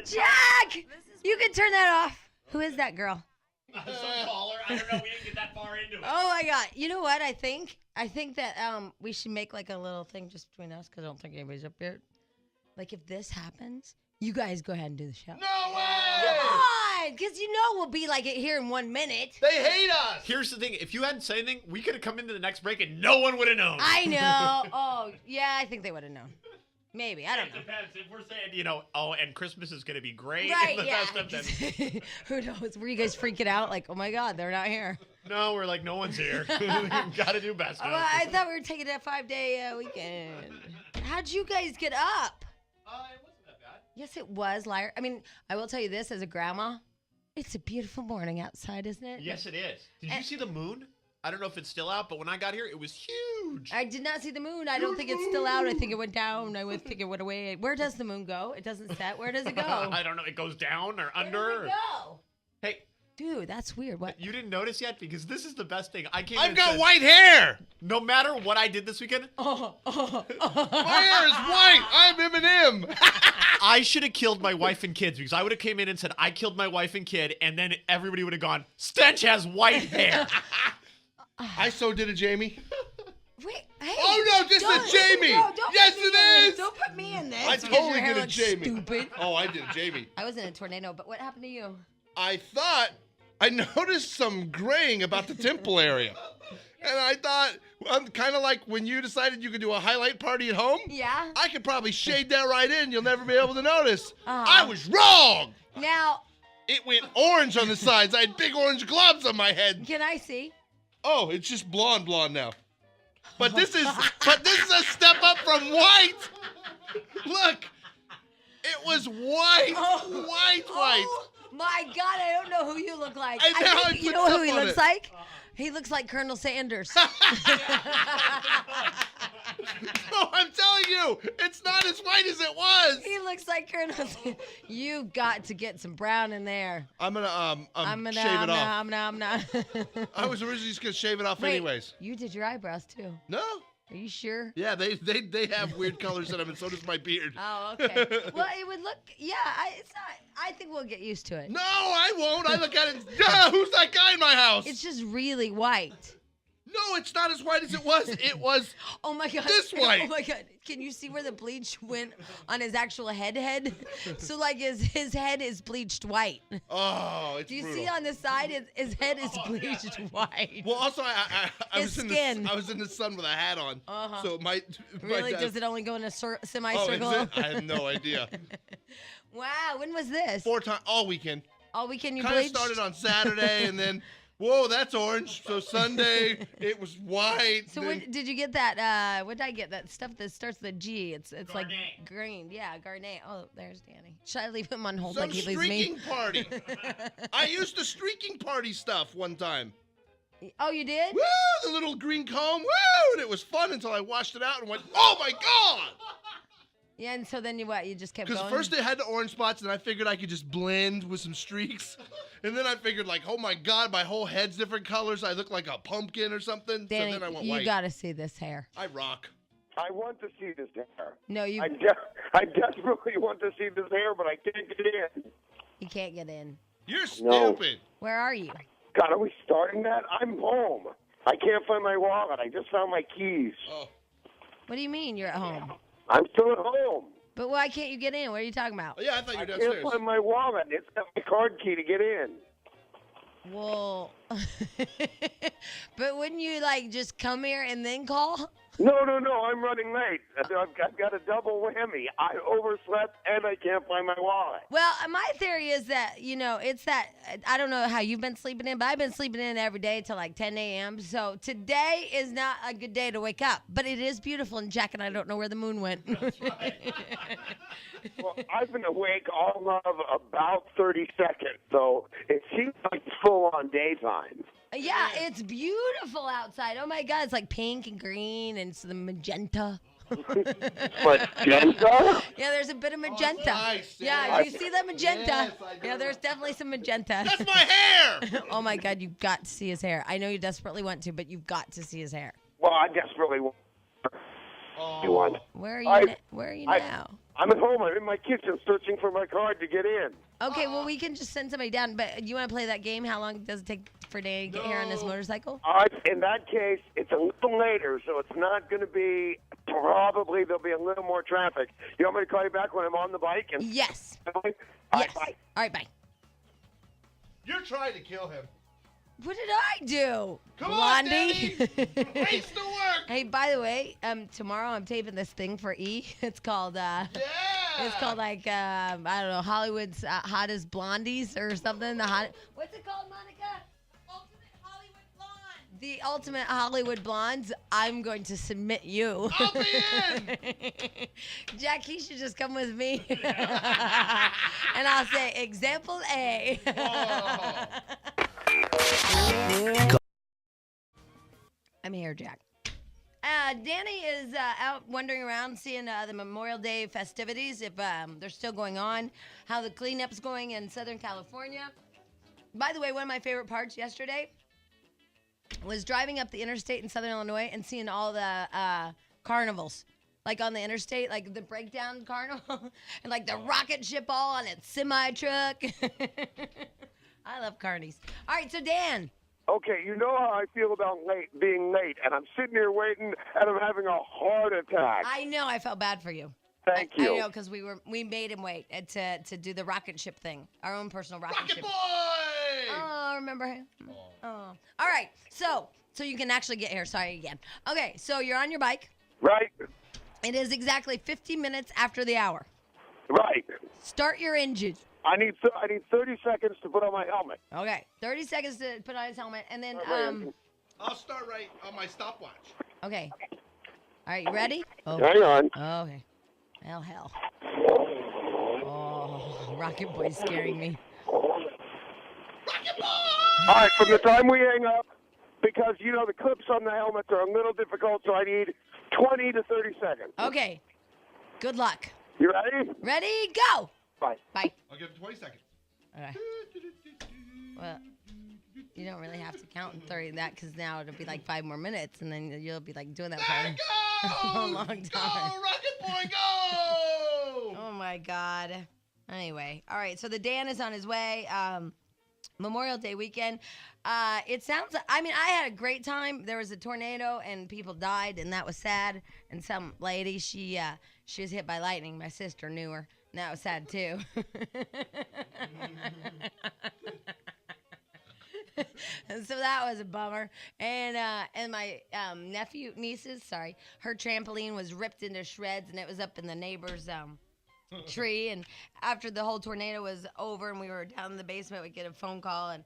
Jack! You can turn that off. Who is that girl? Some caller. I don't know. We didn't get that far into it. Oh my God! You know what? I think that we should make like a little thing just between us because I don't think anybody's up here. Like if this happens, you guys go ahead and do the show. No way! Come on, because you know we'll be like it here in 1 minute. They hate us. Here's the thing. If you hadn't said anything, we could have come into the next break and no one would have known. I know. Oh yeah, I think they would have known. Maybe I don't know. It depends. If we're saying, and Christmas is going to be great. Right? and the Yeah. best of them, Who knows? Were you guys freaking out? Like, oh my God, they're not here. no, we're like, no one's here. Got to do best. Well, I thought we were taking a 5-day weekend. How'd you guys get up? It wasn't that bad. Yes, it was, liar. I mean, I will tell you this as a grandma. It's a beautiful morning outside, isn't it? Yes, it is. Did you see the moon? I don't know if it's still out, but when I got here, it was huge. I did not see the moon. I don't think it's still out. I think it went down. I think it went away. Where does the moon go? It doesn't set. Where does it go? I don't know. It goes down or under. Where does it go? Hey, Dude, that's weird. What? you didn't notice yet? Because this is the best thing. I came in I've and got said, white hair. No matter what I did this weekend, My hair is white. I'm Eminem. I should have killed my wife and kids because I would have came in and said, I killed my wife and kid, and then everybody would have gone, Stench has white hair. I so did it, Jamie. Wait, hey. Oh, no, this is Jamie. No, don't Yes, put me it in is. this. Don't put me in this. I because totally your hair did it, looks Jamie. Stupid. Oh, I did it, Jamie. I was in a tornado, but what happened to you? I thought I noticed some graying about the temple area. And I thought, kind of like when you decided you could do a highlight party at home. Yeah. I could probably shade that right in. You'll never be able to notice. Uh-huh. I was wrong. Now, It went orange on the sides. I had big orange globs on my head. can I see? Oh, it's just blonde now. But this is a step up from white. Look, it was white, white. Oh my God, I don't know who you look like. And now I think, you put know who stuff he on looks it. like? He looks like Colonel Sanders. No, I'm telling you, it's not as white as it was. He looks like Colonel Sanders. You got to get some brown in there. I'm gonna shave it off. I'm not. I was originally just gonna shave it off Wait, anyways. you did your eyebrows too. No. Are you sure? Yeah, they have weird colors in them, and so does my beard. Oh, okay. Well, it would look. Yeah, it's not. I think we'll get used to it. No, I won't. I look at it. Duh, who's that guy in my house? It's just really white. No, it's not as white as it was. It was. Oh my God. This white. Oh my God. Can you see where the bleach went on his actual head? So like his head is bleached white. Oh, it's Do you brutal. see on the side his head is bleached white? Well, also, I His was skin. I was in the sun with a hat on, so it might. Really? might, Does it only go in a Oh, semicircle? is it? I had no idea. Wow. When was this? 4 times all weekend. All weekend you Kind of bleached? started on Saturday, and then whoa, that's orange. So Sunday it was white. So then- when did you get that? What did I get? That stuff that starts with a G. It's like Garnet. green. Yeah, Garnet. Oh, there's Danny. Should I leave him on hold some like he leaves me? streaking party. I used the streaking party stuff one time. Oh, you did? Woo! The little green comb. Woo! And it was fun until I washed it out and went, oh my god! Yeah, and so then you what? You just kept Because going? first it had the orange spots, and I figured I could just blend with some streaks. And then I figured, like, oh my god, my whole head's different colors. I look like a pumpkin or something. Danny, so then I went you white. gotta see this hair. I rock. I want to see this hair. No, you I desperately want to see this hair, but I can't get in. you can't get in. You're No. stupid. Where are you? God, are we starting that? I'm home. I can't find my wallet. I just found my keys. Oh. What do you mean you're at home? I'm still at home. But why can't you get in? What are you talking about? Oh, yeah, I thought you I were can't downstairs. find my wallet. It's got my card key to get in. Well, but wouldn't you like just come here and then call? No, I'm running late. I've got a double whammy. I overslept and I can't find my wallet. Well, my theory is that, it's that, I don't know how you've been sleeping in, but I've been sleeping in every day till like 10 a.m. So today is not a good day to wake up, but it is beautiful. And Jack and I don't know where the moon went. Well, I've been awake all of about 30 seconds, so it seems like full-on daytime. Yeah, it's beautiful outside. Oh my God, it's like pink and green and it's the magenta. Magenta? Yeah, there's a bit of magenta. nice, Yeah, yeah. you see that magenta? Yes, I do. Yeah, there's definitely some magenta. That's my hair! Oh my God, you've got to see his hair. I know you desperately want to, but you've got to see his hair. Well, I desperately want. Oh. You want? Where are you? I- Where are you I- now? I'm at home. I'm in my kitchen searching for my card to get in. Okay, well, we can just send somebody down. But you want to play that game? How long does it take for Danny to get here on this No. motorcycle? All right, in that case, it's a little later, so it's not going to be, probably there'll be a little more traffic. You want me to call you back when I'm on the bike? And Yes. All Yes. right, bye. All right, bye. You're trying to kill him. What did I do? Come on, Blondie. Race to work. Hey, by the way, tomorrow I'm taping this thing for E. It's called Yeah. it's called like I don't know, Hollywood's hottest blondies or something. What's it called, Monica? Ultimate Hollywood Blonde. The Ultimate Hollywood Blondes. I'm going to submit you. I'll be in. Jack, he should just come with me. And I'll say, example A. Oh. I'm here, Jack. Danny is out wandering around seeing the Memorial Day festivities, if they're still going on, how the cleanup's going in Southern California. By the way, one of my favorite parts yesterday was driving up the interstate in Southern Illinois and seeing all the carnivals. Like on the interstate, like the breakdown carnival, and like the rocket ship all on its semi-truck. I love carnies. All right, so Dan. Okay, you know how I feel about being late, and I'm sitting here waiting, and I'm having a heart attack. I know I felt bad for you. Thank you. I know, because we made him wait to do the rocket ship thing, our own personal rocket Rocket ship. boy. Oh, remember him? Oh. All right, so you can actually get here. Sorry again. Okay, so you're on your bike. Right? It is exactly 50 minutes after the hour. Right. Start your engine. I need 30 seconds to put on my helmet. Okay, 30 seconds to put on his helmet, and then I'll start right on my stopwatch. okay. All right, you ready? Oh. Hang on. Okay. Well, hell. Oh, Rocket Boy's scaring me. Rocket boy. All right, from the time we hang up, because, you know, the clips on the helmets are a little difficult, so I need 20 to 30 seconds. Okay. Good luck. You ready? Ready? Go. Bye. Bye. I'll give him 20 seconds. Okay. Well, you don't really have to count in 30 that because now it'll be like 5 more minutes, and then you'll be like doing that There it for goes. a long Go, time. Rocket boy, go. Oh my God. Anyway, all right. So the Dan is on his way. Memorial Day weekend. It sounds. I mean, I had a great time. There was a tornado and people died, and that was sad. And some lady, she was hit by lightning. My sister knew her, and that was sad too. And so that was a bummer. And my nieces, her trampoline was ripped into shreds, and it was up in the neighbor's tree. And after the whole tornado was over and we were down in the basement, we get a phone call, and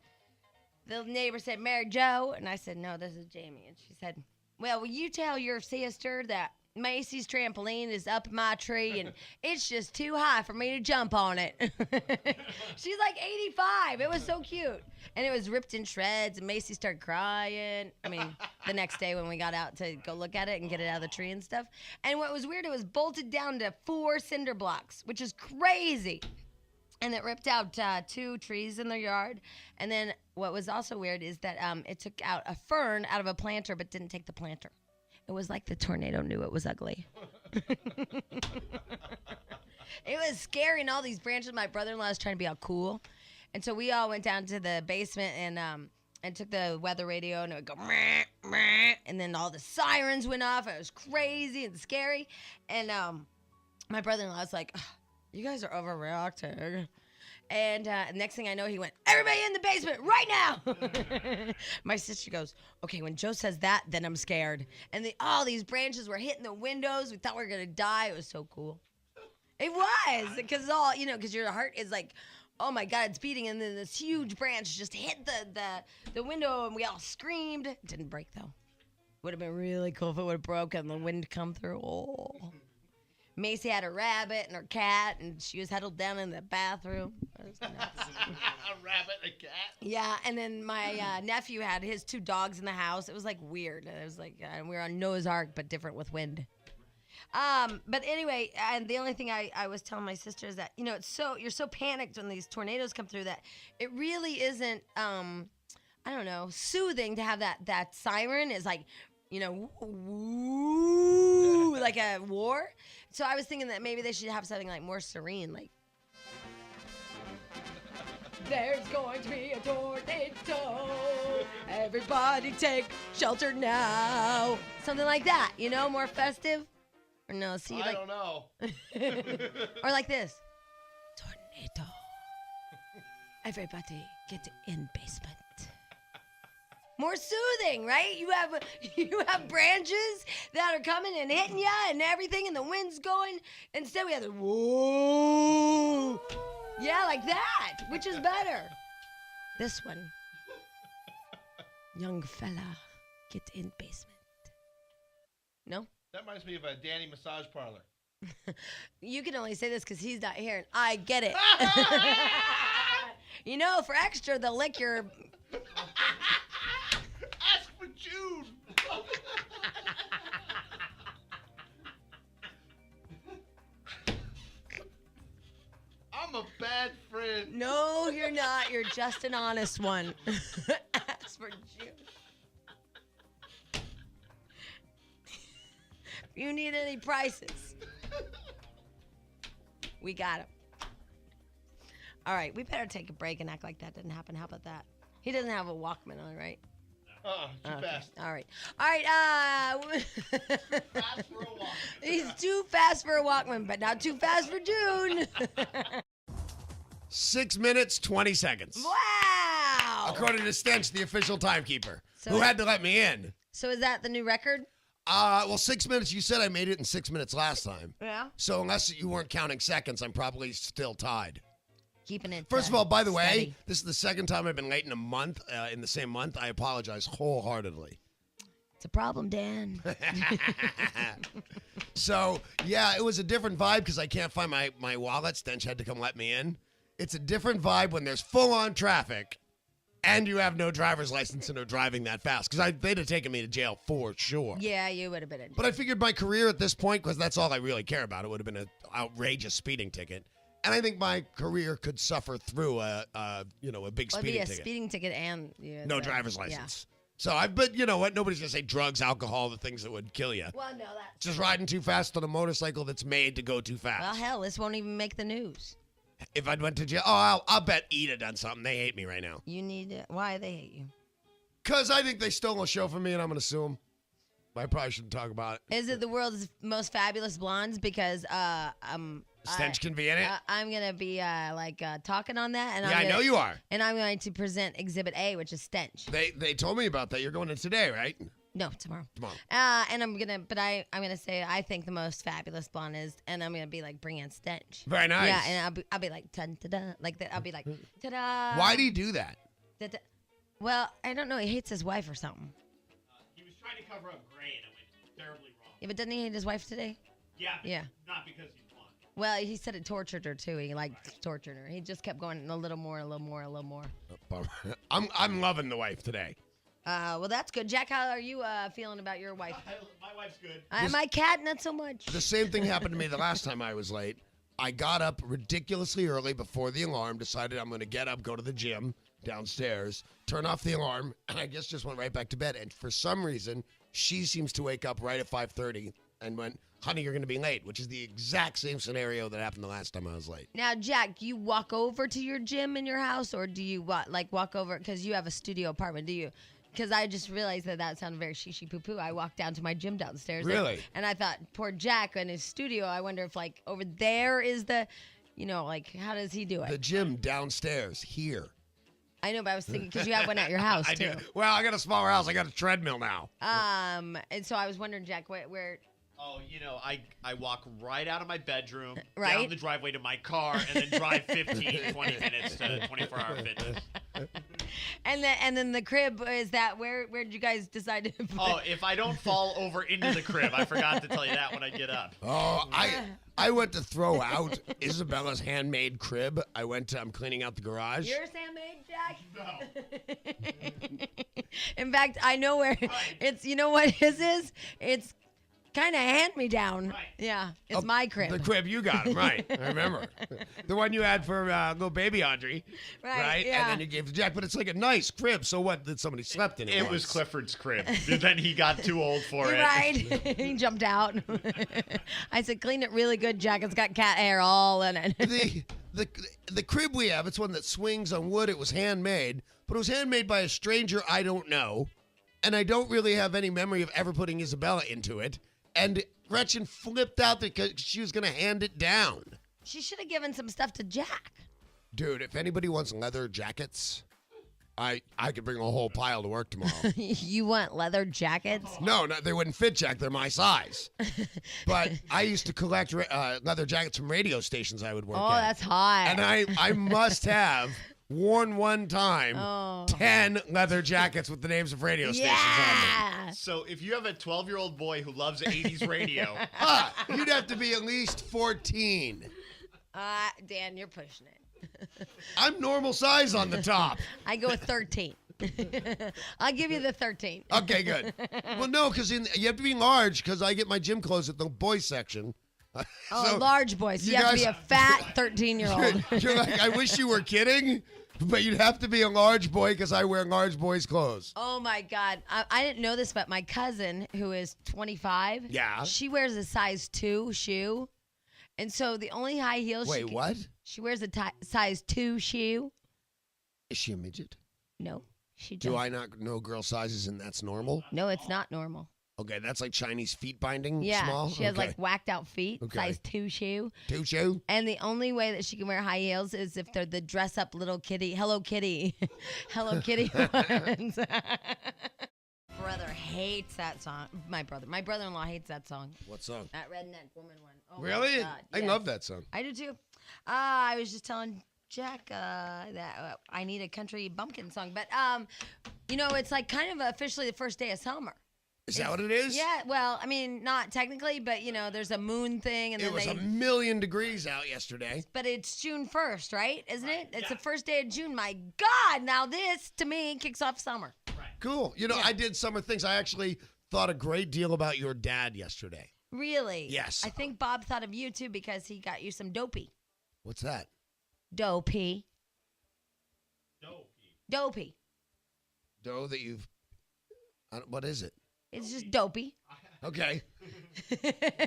the neighbor said, "Mary Jo," and I said, "No, this is Jamie." And she said, "Well, will you tell your sister that Macy's trampoline is up my tree and it's just too high for me to jump on it?" She's like 85. It was so cute. And it was ripped in shreds, and Macy started crying. I mean, the next day when we got out to go look at it and get it out of the tree and stuff. And what was weird, it was bolted down to 4 cinder blocks, which is crazy. And it ripped out 2 trees in their yard. And then what was also weird is that it took out a fern out of a planter but didn't take the planter. It was like the tornado knew it was ugly. It was scary, and all these branches. My brother-in-law was trying to be all cool. And so we all went down to the basement and took the weather radio, and it would go, meh, meh, and then all the sirens went off. It was crazy and scary. And my brother-in-law was like, "You guys are overreacting." And next thing I know, he went, "Everybody in the basement right now." My sister goes, "Okay, when Joe says that, then I'm scared." And all these branches were hitting the windows. We thought we were going to die. It was so cool. It was, because because your heart is like, oh my God, it's beating. And then this huge branch just hit the window, and we all screamed. It didn't break, though. Would have been really cool if it would have broken and the wind come through. Oh. Macy had a rabbit and her cat, and she was huddled down in the bathroom. It was nuts. A rabbit, a cat. Yeah, and then my nephew had his 2 dogs in the house. It was like weird. It was like we were on Noah's Ark, but different with wind. But anyway, and the only thing I was telling my sister is that, you're so panicked when these tornadoes come through that it really isn't, I don't know, soothing to have that siren is like You know, woo, like a war. So I was thinking that maybe they should have something like more serene, like. There's going to be a tornado. Everybody take shelter now. Something like that, you know, more festive. Or no, see, I like, don't know. or like this. Tornado. Everybody get in basement. More soothing, right? You have branches that are coming and hitting ya and everything, and the wind's going. Instead, we have the whoa. Yeah, like that, which is better. This one. Young fella, get in basement. No? That reminds me of a Danny massage parlor. You can only say this because he's not here, and I get it. You know, for extra, they'll lick your... Ask for June. I'm a bad friend. No, you're not. You're just an honest one. Ask for June. If you need any prices, we got them. All right, we better take a break and act like that didn't happen. How about that? He doesn't have a Walkman on, right? Too fast. All right. All right. Fast for a walk. He's too fast for a Walkman, but not too fast for June. 6 minutes, 20 seconds. Wow. According to Stench, the official timekeeper, So- who had to let me in. So is that the new record? Well, 6 minutes. You said I made it in 6 minutes last time. Yeah. So unless you weren't counting seconds, I'm probably still tied. Keeping it. First of all, by the way, steady. this is the second time I've been late in a month, in the same month. I apologize wholeheartedly. It's a problem, Dan. So, yeah, it was a different vibe because I can't find my wallet. Stench had to come let me in. It's a different vibe when there's full-on traffic and you have no driver's license and are driving that fast. Because they'd have taken me to jail for sure. Yeah, you would have been in. But I figured my career at this point, because that's all I really care about, it would have been an outrageous speeding ticket. And I think my career could suffer through a big Well, it'd be speeding a ticket. speeding ticket and No driver's license. So but you know what? Nobody's gonna say drugs, alcohol, the things that would kill you. Yeah. Well, no, that's. Just riding too fast on a motorcycle that's made to go too fast. Well, hell, this won't even make the news. If I'd went to jail, I'll bet Eda done something. They hate me right now. You need to. Why they hate you? Cause I think they stole a show from me, and I'm gonna sue them. I probably shouldn't talk about it. Is it the world's most fabulous blondes? Because Stench can be in it. I'm gonna be talking on that, and Yeah, I know you are. And I'm going to present Exhibit A, which is Stench. They told me about that. You're going in today, right? No, tomorrow. Tomorrow. And I'm gonna say I think the most fabulous blonde is, and I'm gonna be like bring in Stench. Very nice. Yeah, and I'll be like dun da da, like that. I'll be like ta da. Why do you do that? Well, I don't know. He hates his wife or something. He was trying to cover up gray and it went terribly wrong. Yeah, but doesn't he hate his wife today? Yeah. Yeah. Not because he's blonde. Well, he said it tortured her too. He tortured her. He just kept going a little more, a little more, a little more. I'm loving the wife today. Well, that's good. Jack, how are you feeling about your wife? My wife's good. My cat, not so much. The same thing happened to me the last time I was late. I got up ridiculously early before the alarm, decided I'm going to get up, go to the gym downstairs, turn off the alarm, and I guess just went right back to bed. And for some reason, she seems to wake up right at 5:30 and went, honey, you're going to be late, which is the exact same scenario that happened the last time I was late. Now, Jack, do you walk over to your gym in your house, or do you walk over because you have a studio apartment? Do you? Because I just realized that sounded very shishi poo poo. I walked down to my gym downstairs. Really? And I thought, poor Jack in his studio. I wonder if over there is the, how does he do it? The gym downstairs here. I know, but I was thinking because you have one at your house I too. do. Well, I got a smaller house. I got a treadmill now. And so I was wondering, Jack, where Oh, I walk right out of my bedroom, Right. down the driveway to my car, and then drive 15, 20 minutes to 24-hour fitness. and then the crib is that where did you guys decide to put? Oh, if I don't fall over into the crib, I forgot to tell you that when I get up. Oh, I went to throw out Isabella's handmade crib. I'm cleaning out the garage. Yours handmade, Jack? No. In fact, I know where it's. You know what his is? It's kind of hand me down. Right. Yeah, it's my crib. The crib you got him, right. I remember. The one you had for little baby Audrey. Right, yeah. And then you gave to Jack. But it's like a nice crib. So what? Did somebody slept in it? It was once? Clifford's crib. Then he got too old for it. Right. He jumped out. I said, clean it really good, Jack. It's got cat hair all in it. The crib we have, it's one that swings on wood. It was handmade, but it was handmade by a stranger I don't know. And I don't really have any memory of ever putting Isabella into it. And Gretchen flipped out because she was going to hand it down. She should have given some stuff to Jack. Dude, if anybody wants leather jackets, I could bring a whole pile to work tomorrow. You want leather jackets? No, they wouldn't fit Jack. They're my size. But I used to collect leather jackets from radio stations I would work Oh, at. that's hot. And I must have worn one time 10 leather jackets with the names of radio stations on them. yeah. So if you have a 12-year-old boy who loves 80s radio, You'd have to be at least 14. Dan, you're pushing it. I'm normal size on the top. I go with 13. I'll give you the 13. Okay, good. Well, no, because you have to be large because I get my gym clothes at the boys section. Oh, So, large boy. So you you have to be guys- a fat 13-year-old. You're like, I wish you were kidding, but you'd have to be a large boy because I wear large boys' clothes. Oh my God. I didn't know this, but my cousin, who is 25, Yeah. she wears a size 2 shoe. And so the only high heels Wait, what? she wears a size 2 shoe. Is she a midget? No, she Do doesn't. I not know girl sizes and that's normal? No, it's not normal. Okay, that's like Chinese feet binding Yeah, small? she has Okay. like whacked out feet, Okay. size 2 shoe. Two shoe? And the only way that she can wear high heels is if they're the dress up little kitty, Hello Kitty, Hello Kitty ones. Brother hates that song. My brother-in-law hates that song. What song? That redneck woman one. Oh my Really? God, I yes. love that song. I do too. I was just telling Jack that I need a country bumpkin song, but it's like kind of officially the first day of summer. Is that what it is? Yeah, well, I mean, not technically, but there's a moon thing, and It then was they. 1,000,000 degrees out yesterday. But it's June 1st, right? Isn't it? It's the first day of June. My God! Now this to me kicks off summer. Cool. I did summer things. I actually thought a great deal about your dad yesterday. Really? Yes. I think Bob thought of you too because he got you some dopey. What's that? Dopey. Dopey. Dough that you've. What is it? It's just dopey. Okay.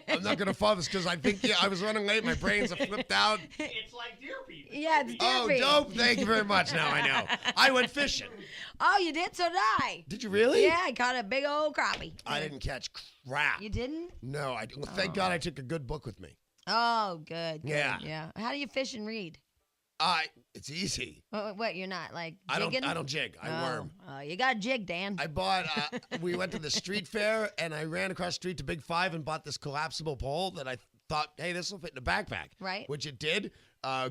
I'm not going to follow this because I think I was running late. My brains have flipped out. it's like deer pee. Yeah, it's Oh, dopey. dope. Thank you very much. Now I know. I went fishing. Oh, you did? So did I. Did you really? Yeah, I caught a big old crappie. I didn't catch crap. You didn't? No, thank God I took a good book with me. Oh, good. Yeah. Yeah. How do you fish and read? It's easy. What? You're not like I jigging? don't jig. I worm. Oh, you got jig, Dan. I bought. We went to the street fair and I ran across the street to Big Five and bought this collapsible pole that I thought, hey, this will fit in a backpack. Right. Which it did.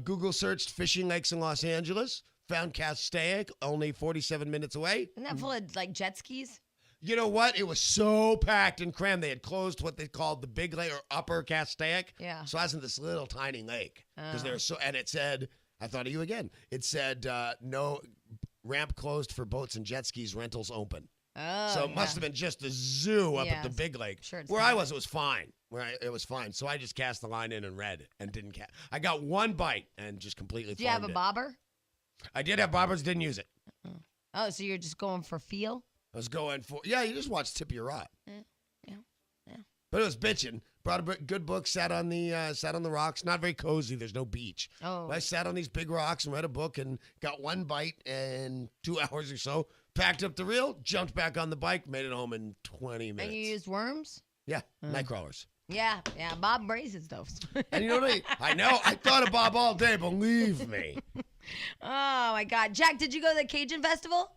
Google searched fishing lakes in Los Angeles. Found Castaic, only 47 minutes away. Isn't that full of like jet skis? You know what? It was so packed and crammed. They had closed what they called the big lake or upper Castaic. Yeah. So I was in this little tiny lake because they were so. And it said, I thought of you again. It said no ramp closed for boats and jet skis. Rentals open. Oh, So it must have been just a zoo up at the Yes. big lake. Sure it's Where not. I was, it was fine. It was fine. So I just cast the line in and read and didn't catch. I got one bite and just completely. Do you have a farmed it. bobber? I did have bobbers, didn't use it. Oh, so you're just going for feel? I was going for you just watch Tip of Your Rod. Yeah. But it was bitching. Brought a good book, sat on the rocks. Not very cozy. There's no beach. Oh. But I sat on these big rocks and read a book and got one bite in 2 hours or so. Packed up the reel, jumped back on the bike, made it home in 20 minutes. And you used worms? Yeah, night crawlers. Yeah. Bob raises those. And you know what I know. I thought of Bob all day. Believe me. Oh my God, Jack! Did you go to the Cajun Festival?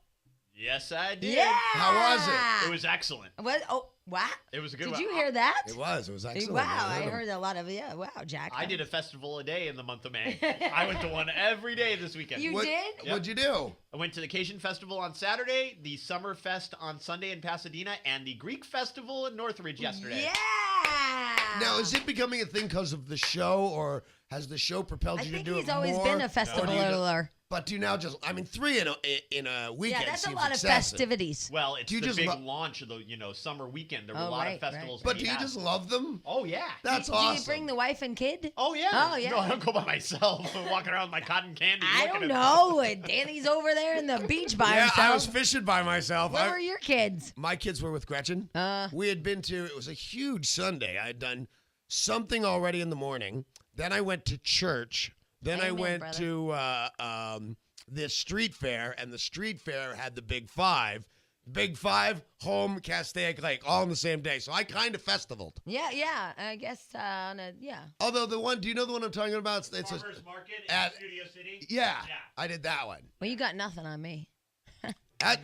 Yes, I did. Yeah. How was it? It was excellent. What? Oh, wow. It was a good Did one. you hear that? It was excellent. Wow, I heard 'em. heard a lot of Wow, Jack. I did a festival a day in the month of May. I went to one every day this weekend. You What, did? What'd you do? I went to the Cajun Festival on Saturday, the Summer Fest on Sunday in Pasadena, and the Greek Festival in Northridge yesterday. Yeah. Now, is it becoming a thing because of the show, or Has the show propelled I you to think do he's it always more? been a Or festival do you just- roller. But do you now just? I mean, 3 in a weekend. Yeah, that's a seems lot of excessive. festivities. Well, it's Do you the just big lo- launch of the summer weekend. There were Oh, a lot right, of festivals. But we do you had. just love them? Oh yeah. That's Do awesome. you bring the wife and kid? Oh yeah. Oh, yeah. No, I don't go by myself. I'm walking around with my cotton candy. I looking don't at- know. Danny's over there in the beach by Yeah, himself. I was fishing by myself. Where were your kids? My kids were with Gretchen. Uh. We had been to, it was a huge Sunday. I had done something already in the morning. Then I went to church. Then I Amen, went brother. to this street fair, and the street fair had the Big Five. Big Five, home, Castaic Lake, all on the same day. So I kind of festivaled. Yeah. I guess, yeah. Although do you know the one I'm talking about? It's a, Farmers Market at- in Studio City. yeah, I did that one. Well, you got nothing on me.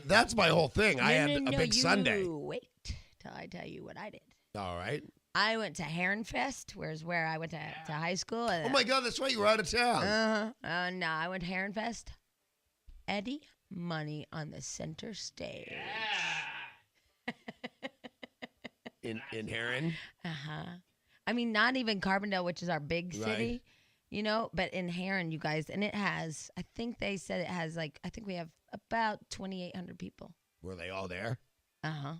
That's my whole thing. I had No, a big Sunday. Wait till I tell you what I did. All right. I went to Heron Fest, where I went to high school. Oh my God, that's right. You were out of town. No, I went to Heron Fest. Eddie Money on the center stage. In Heron. I mean, not even Carbondale, which is our big Right. city, but in Heron, you guys, and it has, I think they said it has I think we have about 2,800 people. Were they all there? Uh-huh.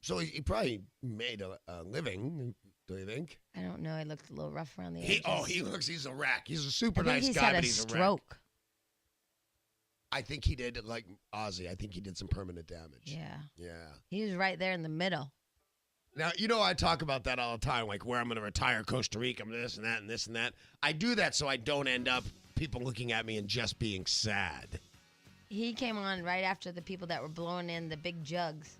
So he probably made a living, do you think? I don't know. It looked a little rough around the edges. He's a wreck. He's a super I think nice he's guy, had but a he's a wreck. stroke. I think he did, like Ozzy. I think he did some permanent damage. Yeah. Yeah. He was right there in the middle. Now, I talk about that all the time, like where I'm going to retire Costa Rica, I'm this and that and this and that. I do that so I don't end up people looking at me and just being sad. He came on right after the people that were blowing in the big jugs.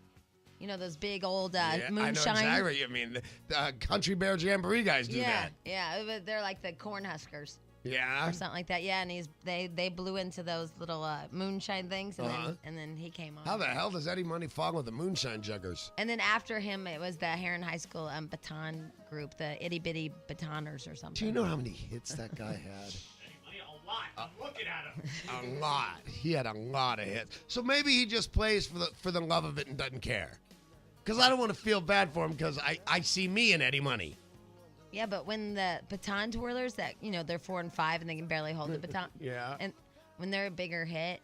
You know, those big old Yeah, I know moonshine. exactly what you mean. The Country Bear Jamboree guys do yeah, that. yeah. They're like the corn huskers Yeah. or something like that. Yeah, and they blew into those little moonshine things, and then he came on. How the hell does Eddie Money fall with the moonshine juggers? And then after him, it was the Heron High School baton group, the Itty Bitty Batoners or something. Do you know how many hits that guy had? A lot. I'm looking at him. A lot. He had a lot of hits. So maybe he just plays for the love of it and doesn't care. Because I don't want to feel bad for him because I see me in Eddie Money. Yeah, but when the baton twirlers that, they're 4 and 5 and they can barely hold the baton. Yeah. And when they're a bigger hit,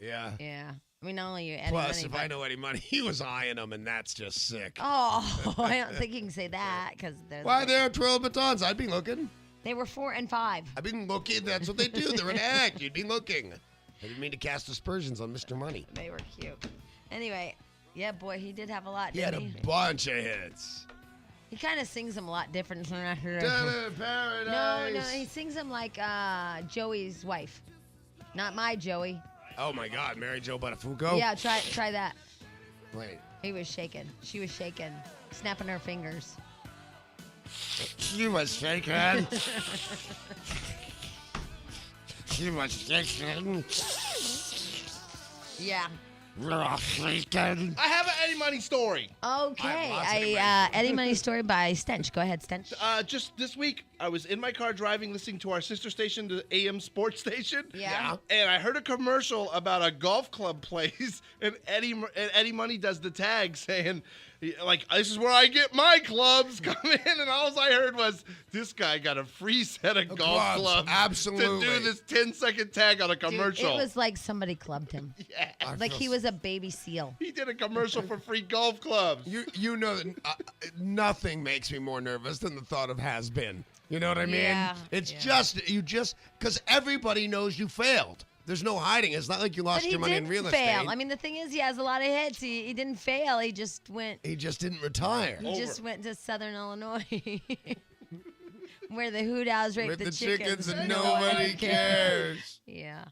Yeah. yeah. I mean, not only you, Eddie Plus, Money, if but- I know Eddie Money, he was eyeing them, and that's just sick. Oh, I don't think you can say that because Why they're twirl batons? I'd be looking. they were 4 and 5. I've been looking. That's what they do. They're an act. You'd be looking. I didn't mean to cast aspersions on Mr. Money. They were cute. Anyway, yeah, boy, he did have a lot, He had didn't a he? bunch of hits. He kind of sings them a lot different. Down No, in paradise. he sings them like Joey's wife. Not my Joey. Oh my God, Mary Jo Buttafuoco. Yeah, try that. Wait. He was shaking. She was shaking, snapping her fingers. She was shaking. She was shaking. Yeah. I have an Eddie Money story. Okay. lots of Eddie Money Eddie Money story by Stench. Go ahead, Stench. Just this week, I was in my car driving, listening to our sister station, the AM sports station. Yeah. And I heard a commercial about a golf club place, and Eddie Money does the tag saying, like, this is where I get my clubs. Come in, and all I heard was, this guy got a free set of golf Gloves, clubs absolutely. to do this 10-second tag on a Dude, commercial. it was like somebody clubbed him. Yeah. Like he was a baby seal. He did a commercial for free golf clubs. You know that nothing makes me more nervous than the thought of has been. You know what I mean? Yeah, It's yeah. just because everybody knows you failed. There's no hiding. It's not like you But lost he your money didn't in real fail. estate. I mean, the thing is, he has a lot of hits. He didn't fail. He just went. He just didn't retire. He just went to Southern Illinois, where the hoot owls rape With the the chickens and no nobody one cares. Yeah.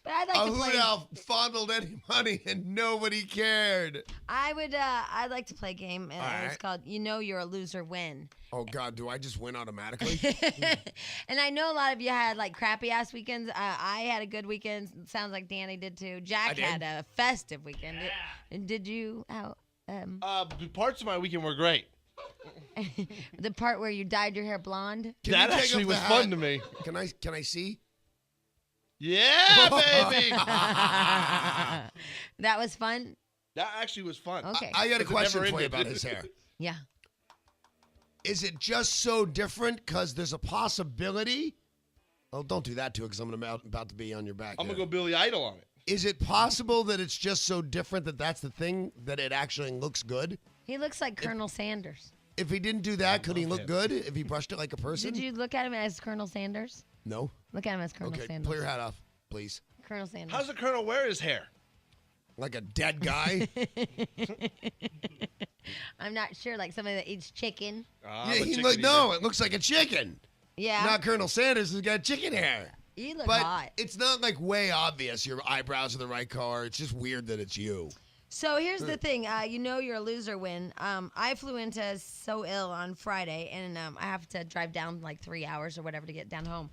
But I'd like A to play. hoot owl fondled Eddie Money and nobody cared. I'd like to play a game. And All it's right. called "You Know You're a Loser, Win." Oh God, do I just win automatically? And I know a lot of you had like crappy ass weekends. I had a good weekend. Sounds like Danny did too. Jack did. had a festive weekend. Did you? Parts of my weekend were great. The part where you dyed your hair blonde? Can That you take actually off was the fun hat? to me. Can I see? Yeah, baby. That was fun. That actually was fun. Okay. I got a Because it question never for you ended. about his hair. Yeah. Is it just so different because there's a possibility? Oh, don't do that to it because I'm about to be on your back. I'm going here. to go Billy Idol on it. Is it possible that it's just so different that that's the thing, that it actually looks good? He looks like Colonel Sanders. If he didn't do that, could he look good if he brushed it like a person? Did you look at him as Colonel Sanders? No. Look at him as Colonel Okay, Sanders. pull your hat off, please. Colonel Sanders. How's the Colonel wear his hair? Like a dead guy. I'm not sure, like somebody that eats chicken. Ah, Yeah, I'm a he chicken look, eater. no, it looks like a chicken. Yeah. Not Colonel Sanders who's got chicken hair. You look But hot. it's not like way obvious your eyebrows are the right color. It's just weird that it's you. So here's the thing. You know you're a loser when I flew into So Ill on Friday, and I have to drive down like 3 hours or whatever to get down home.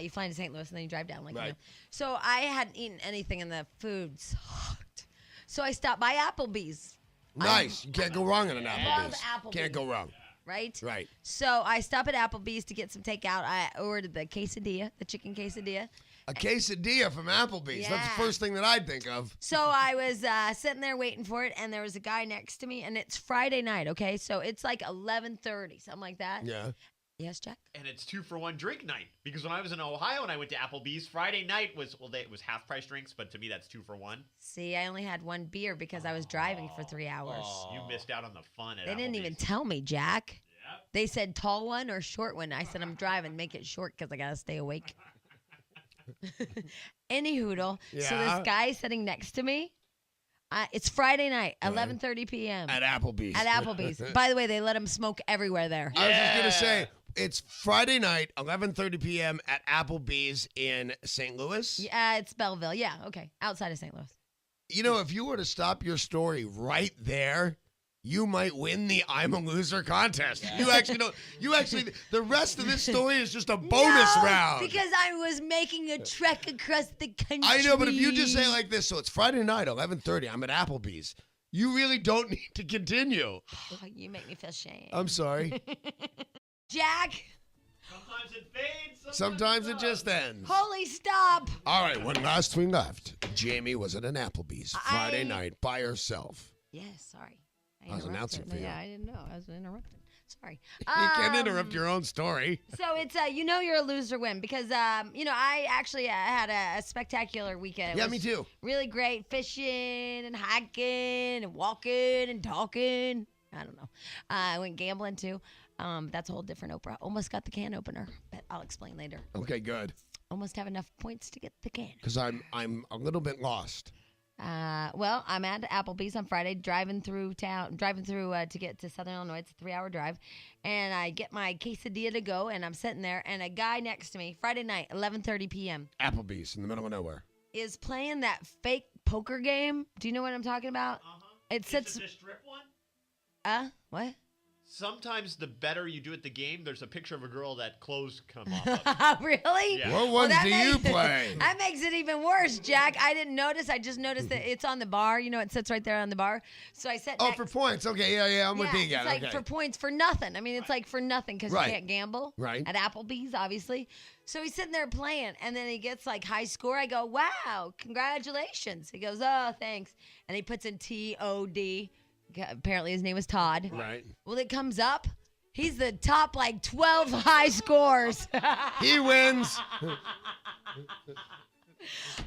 You fly into St. Louis, and then you drive down. Like, you Right. know. So I hadn't eaten anything, and the food sucked. So I stopped by Applebee's, Nice. You can't go wrong in an love Applebee's. Applebee's. Can't go wrong. right? Right. So I stop at Applebee's to get some takeout. I ordered the quesadilla, the chicken quesadilla. A quesadilla from Applebee's. That's Yeah. the first thing that I'd think of. So I was sitting there waiting for it, and there was a guy next to me, and it's Friday night, okay? So it's like 11:30, something like that. Yeah. Yes, Jack? And it's 2-for-1 drink night because when I was in Ohio and I went to Applebee's, Friday night was it was half price drinks, but to me that's 2-for-1. See, I only had one beer because I was driving for 3 hours. You missed out on the fun at They didn't even Applebee's. tell me, Jack. Yep. They said tall one or short one. I said, I'm driving. Make it short because I got to stay awake. Any hoodle. So Yeah. this guy sitting next to me, it's Friday night, 11:30 p.m. At Applebee's. at Applebee's. By the way, they let him smoke everywhere there. I was just gonna say it's Friday night, 11:30 p.m. at Applebee's in St. Louis. Yeah, it's Belleville. Yeah, okay. Outside of St. Louis. You know, if you were to stop your story right there, you might win the I'm a Loser contest. You actually don't. You actually. The rest of this story is just a bonus No, round. because I was making a trek across the country. I know, but if you just say it like this, so it's Friday night, 11:30. I'm at Applebee's. You really don't need to continue. Oh, you make me feel shame. I'm sorry. Jack, Sometimes it fades. Sometimes it just ends. holy stop. All right, one last thing left. Jamie was at an Applebee's Friday I- night by herself. Yes, sorry. I was announcing interrupted. for you. Yeah, I didn't know. I was interrupted. Sorry. You can't interrupt your own story. So it's you know you're a loser win because you know I actually had a spectacular weekend. It Yeah, was me too. Really great fishing and hiking and walking and talking. I don't know. I went gambling too. That's a whole different Oprah. Almost got the can opener, but I'll explain later. Okay, good. Almost have enough points to get the can. Because I'm a little bit lost. Well, I'm at Applebee's on Friday, driving through to get to Southern Illinois. It's a 3-hour drive, and I get my quesadilla to go, and I'm sitting there, and a guy next to me, Friday night, 11:30 p.m., Applebee's in the middle of nowhere. is playing that fake poker game. Do you know what I'm talking about? It sits. Is it the strip one? What? Sometimes the better you do at the game, there's a picture of a girl that clothes come off of. Really? Yeah. What Well, ones that do you makes- play? That makes it even worse, Jack. I didn't notice. I just noticed that it's on the bar. You know, it sits right there on the bar. So I sat Oh, next. for points. Okay, yeah, I'm with you again. It's like Okay. for points for nothing. I mean, it's like for nothing because Right. you can't gamble. Right. At Applebee's, obviously. So he's sitting there playing, and then he gets like high score. I go, wow, congratulations. He goes, oh, thanks. And he puts in TOD. Apparently his name was Todd. Right. Well, it comes up. He's the top like 12 high scores. He wins.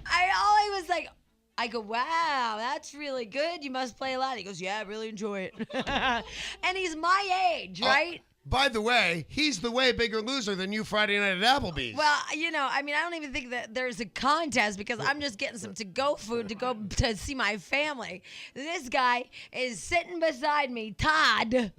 I was like, I go, wow, that's really good. You must play a lot. He goes, yeah, I really enjoy it. And he's my age, right? By the way, he's the way bigger loser than you Friday night at Applebee's. Well, you know, I mean, I don't even think that there's a contest because I'm just getting some to-go food to go to see my family. This guy is sitting beside me, Todd,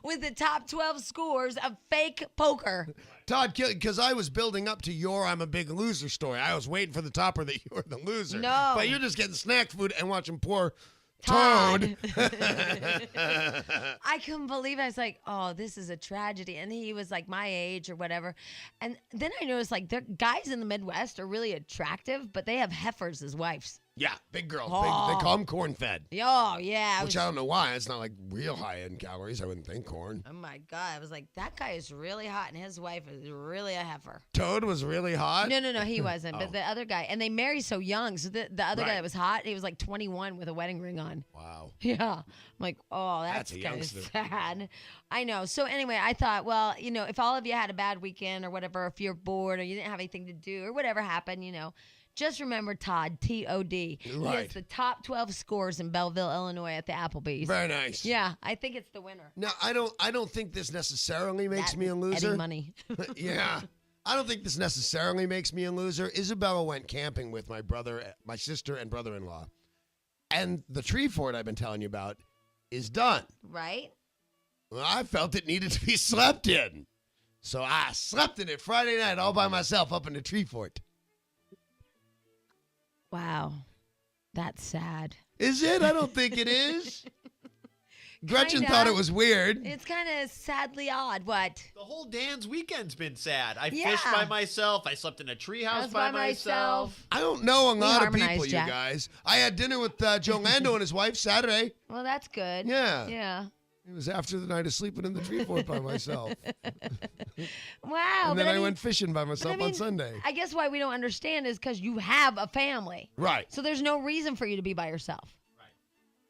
with the top 12 scores of fake poker. Todd, because I was building up to your I'm a big loser story. I was waiting for the topper that you were the loser. No. But you're just getting snack food and watching poor Todd. Toad. I couldn't believe it. I was like, oh, this is a tragedy. And he was like my age or whatever. And then I noticed like the guys in the Midwest are really attractive, but they have heifers as wives. Yeah, big girls. Oh. They call them corn-fed. Oh, yeah. Which I don't know why. It's not like real high-end calories. I wouldn't think corn. Oh, my God. I was like, that guy is really hot, and his wife is really a heifer. Toad was really hot. No, he wasn't. Oh. But the other guy, and they married so young. So the other guy Right. that was hot, he was like 21 with a wedding ring on. Wow. Yeah. I'm like, oh, that's That's a kind of youngster. sad. I know. So anyway, I thought, well, if all of you had a bad weekend or whatever, if you're bored or you didn't have anything to do or whatever happened, just remember Todd, T-O-D. He has Right. the top 12 scores in Belleville, Illinois at the Applebee's. Very nice. Yeah, I think it's the winner. Now, I don't think this necessarily makes That me a and loser. Eddie Money. Yeah. I don't think this necessarily makes me a loser. Isabella went camping with my sister and brother-in-law. And the tree fort I've been telling you about is done. Right? Well, I felt it needed to be slept in. So I slept in it Friday night all by myself up in the tree fort. Wow. That's sad. Is it? I don't think it is. Gretchen Kinda. thought it was weird. It's kind of sadly odd. What? The whole Dan's weekend's been sad. I Yeah. fished by myself. I slept in a treehouse by myself. I don't know a lot of harmonized, people, you Jack. guys. I had dinner with Joe Lando and his wife Saturday. Well, that's good. Yeah. Yeah. It was after the night of sleeping in the tree fort by myself. Wow. And then but I mean, went fishing by myself mean, on Sunday. I guess why we don't understand is because you have a family. Right. So there's no reason for you to be by yourself.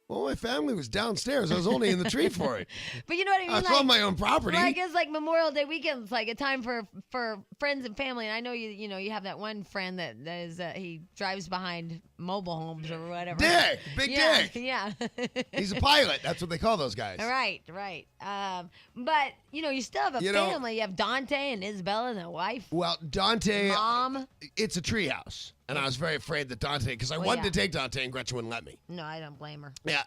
Well, my family was downstairs. I was only in the tree fort. But you know what I mean? I was on my own property. Like it's like Memorial Day weekend. It's like a time for friends and family. And I know you have that one friend that is he drives behind mobile homes or whatever. Dick, Big yeah, Dick. Yeah. He's a pilot. That's what they call those guys. Right. But you still have a You know- family. You have Dante and Isabella and a wife, Well, Dante, mom. it's a tree house. And I was very afraid that Dante, because I wanted yeah. to take Dante and Gretchen wouldn't let me. No, I don't blame her. Yeah,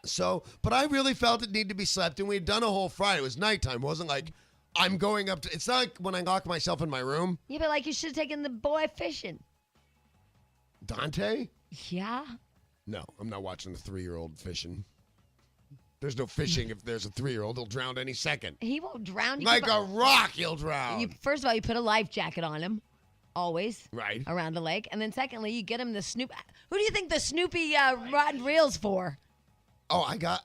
but I really felt it needed to be slept in. We'd done a whole Friday. It was nighttime. It wasn't like I'm going up to, it's not like when I lock myself in my room. Yeah, but like you should have taken the boy fishing. Dante? Yeah. No, I'm not watching the 3-year-old fishing. There's no fishing if there's a 3-year-old. He'll drown any second. He won't drown. You Like keep a rock, he'll drown. First of all, you put a life jacket on him, always. Right. Around the lake. And then secondly, you get him the Snoop. Who do you think the Snoopy rod and reel's for? Oh, I got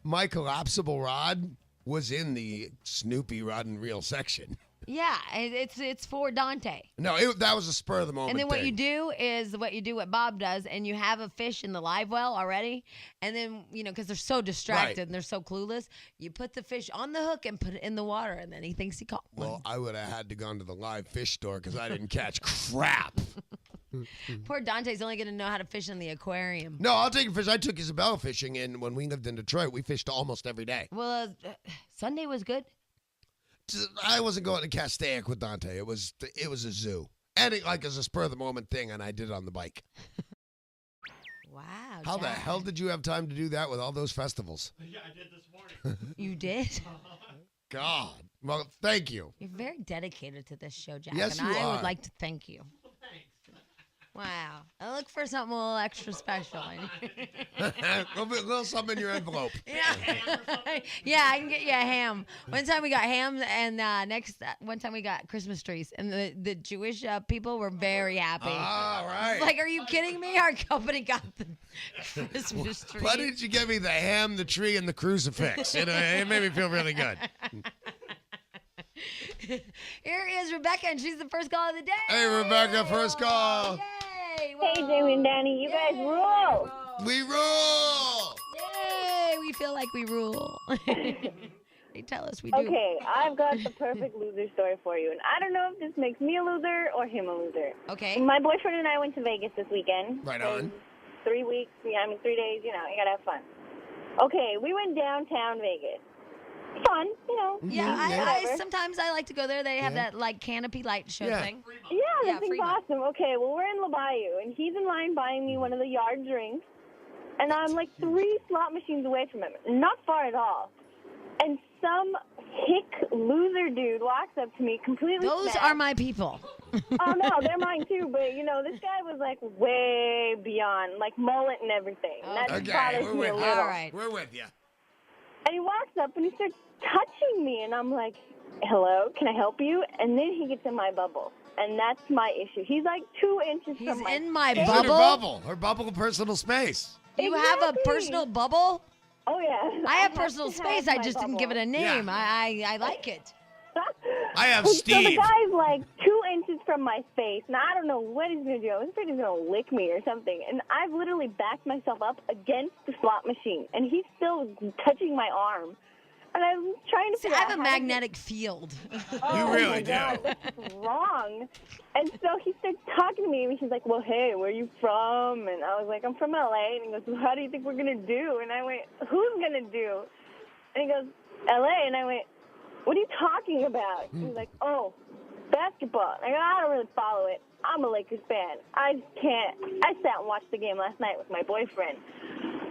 my collapsible rod was in the Snoopy rod and reel section. Yeah, it's for Dante. No, that was a spur of the moment And then what thing. you do is what Bob does, and you have a fish in the live well already, and then because they're so distracted Right. and they're so clueless, you put the fish on the hook and put it in the water, and then he thinks he caught one. Well, I would have had to gone to the live fish store because I didn't catch crap. Poor Dante's only going to know how to fish in the aquarium. No, I'll take a fish. I took Isabella fishing, and when we lived in Detroit, we fished almost every day. Well, Sunday was good. I wasn't going to Castaic with Dante. It was a zoo. And it as a spur of the moment thing, and I did it on the bike. Wow. How the Jack. hell did you have time to do that with all those festivals? Yeah, I did this morning. You did? God. Well, thank you. You're very dedicated to this show, Jack. Yes, and you I are. would like to thank you. Wow. I look for something a little extra special. a little something in your envelope. Yeah. Yeah, I can get you a ham. One time we got hams, and one time we got Christmas trees, and the Jewish people were very happy. All right. It's like, are you kidding me? Our company got the Christmas tree. Why didn't you get me the ham, the tree, and the crucifix? It made me feel really good. Here is Rebecca, and she's the first call of the day. Hey, Rebecca, first call. Yay! Hey, Jamie and Danny, you guys rule. We rule. Yay! We feel like we rule. They tell us we do. Okay, I've got the perfect loser story for you, and I don't know if this makes me a loser or him a loser. Okay. My boyfriend and I went to Vegas this weekend. Right It was on. 3 weeks, 3 days, you gotta have fun. Okay, we went downtown Vegas. Fun, Yeah, Yeah. Whatever. sometimes I like to go there. They have that canopy light show Yeah. thing. Yeah, Yeah, that thing's free money. awesome. Okay, well, we're in La Bayou, and he's in line buying me one of the yard drinks, and I'm like 3 slot machines away from him. Not far at all. And some hick loser dude walks up to me completely Those smashed. are my people. Oh, no, they're mine too, but, this guy was, like, way beyond, like, mullet and everything. And that Okay, bothers we're me with a you. little. All right. We're with you. And he walks up and he starts touching me, and I'm like, hello, can I help you? And then he gets in my bubble. and that's my issue. He's like 2 inches He's from my in my He's in her bubble. her bubble personal space. You have a Exactly. personal bubble? Oh yeah. I have to personal have space. I my just didn't give it bubble. a name. Yeah. I like it. I have And So the Steve. guy's like 2 inches from my face. Now I don't know what he's gonna do. I'm afraid he's gonna lick me or something. And I've literally backed myself up against the slot machine, and he's still touching my arm. And I'm trying to See, figure I out have a how to magnetic field. Oh, You really my do. God, that's wrong. And so he starts talking to me, and he's like, well, hey, where are you from? And I was like, I'm from L.A. And he goes, well, how do you think we're going to do? And I went, who's going to do? And he goes, L.A. And I went, what are you talking about? He's like, oh, basketball. I go, I don't really follow it. I'm a Lakers fan. I can't. I sat and watched the game last night with my boyfriend.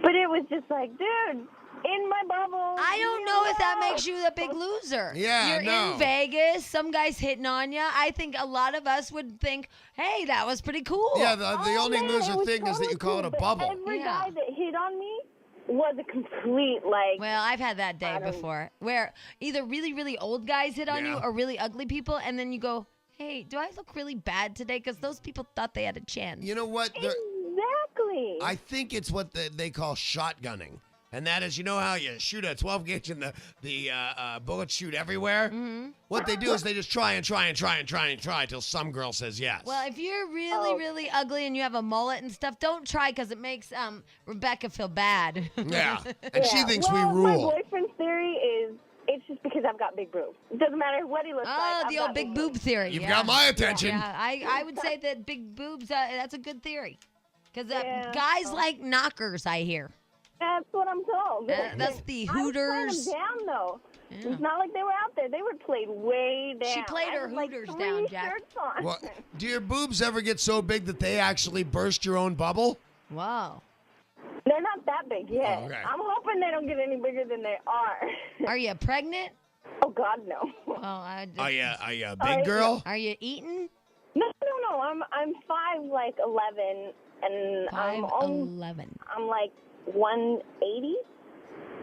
But it was just like, dude, in my bubble. I don't know if that makes you the big loser. Yeah, You're no. in Vegas. Some guy's hitting on you. I think a lot of us would think, hey, that was pretty cool. Yeah, the Oh, only man, loser it was thing is that totally you call it cool, a but bubble. Every Yeah. guy that hit on me was a complete, like, Well, I've had that day I don't- before where either really, really old guys hit on you Yeah. or really ugly people, and then you go, hey, do I look really bad today? Because those people thought they had a chance. You know what? There- exactly. I think it's what they call shotgunning. And that is, you know how you shoot a 12 gauge and the bullets shoot everywhere? Mm-hmm. What they do is they just try until some girl says yes. Well, if you're really, Oh. really ugly and you have a mullet and stuff, don't try because it makes Rebecca feel bad. yeah. And she Yeah. thinks well, we my rule. boyfriend's theory is it's just because I've got big boobs. It doesn't matter what he looks like. Oh, I've the got old big boob theory. You've yeah. got my attention. Yeah, I would say that big boobs, that's a good theory. Because Yeah. guys like knockers, I hear. That's what I'm told. That's the I was Hooters. playing them down, though. Yeah. It's not like they were out there. They were played way down. She played I her had, like, Hooters 3 down, Jack. shirts on. Well, do your boobs ever get so big that they actually burst your own bubble? Whoa. They're not that big yet. Oh, okay. I'm hoping they don't get any bigger than they are. Are you pregnant? Oh, God, no. Well, I Are you a All big right, girl? Are you eating? No. I'm 5'11", and I'm like 180.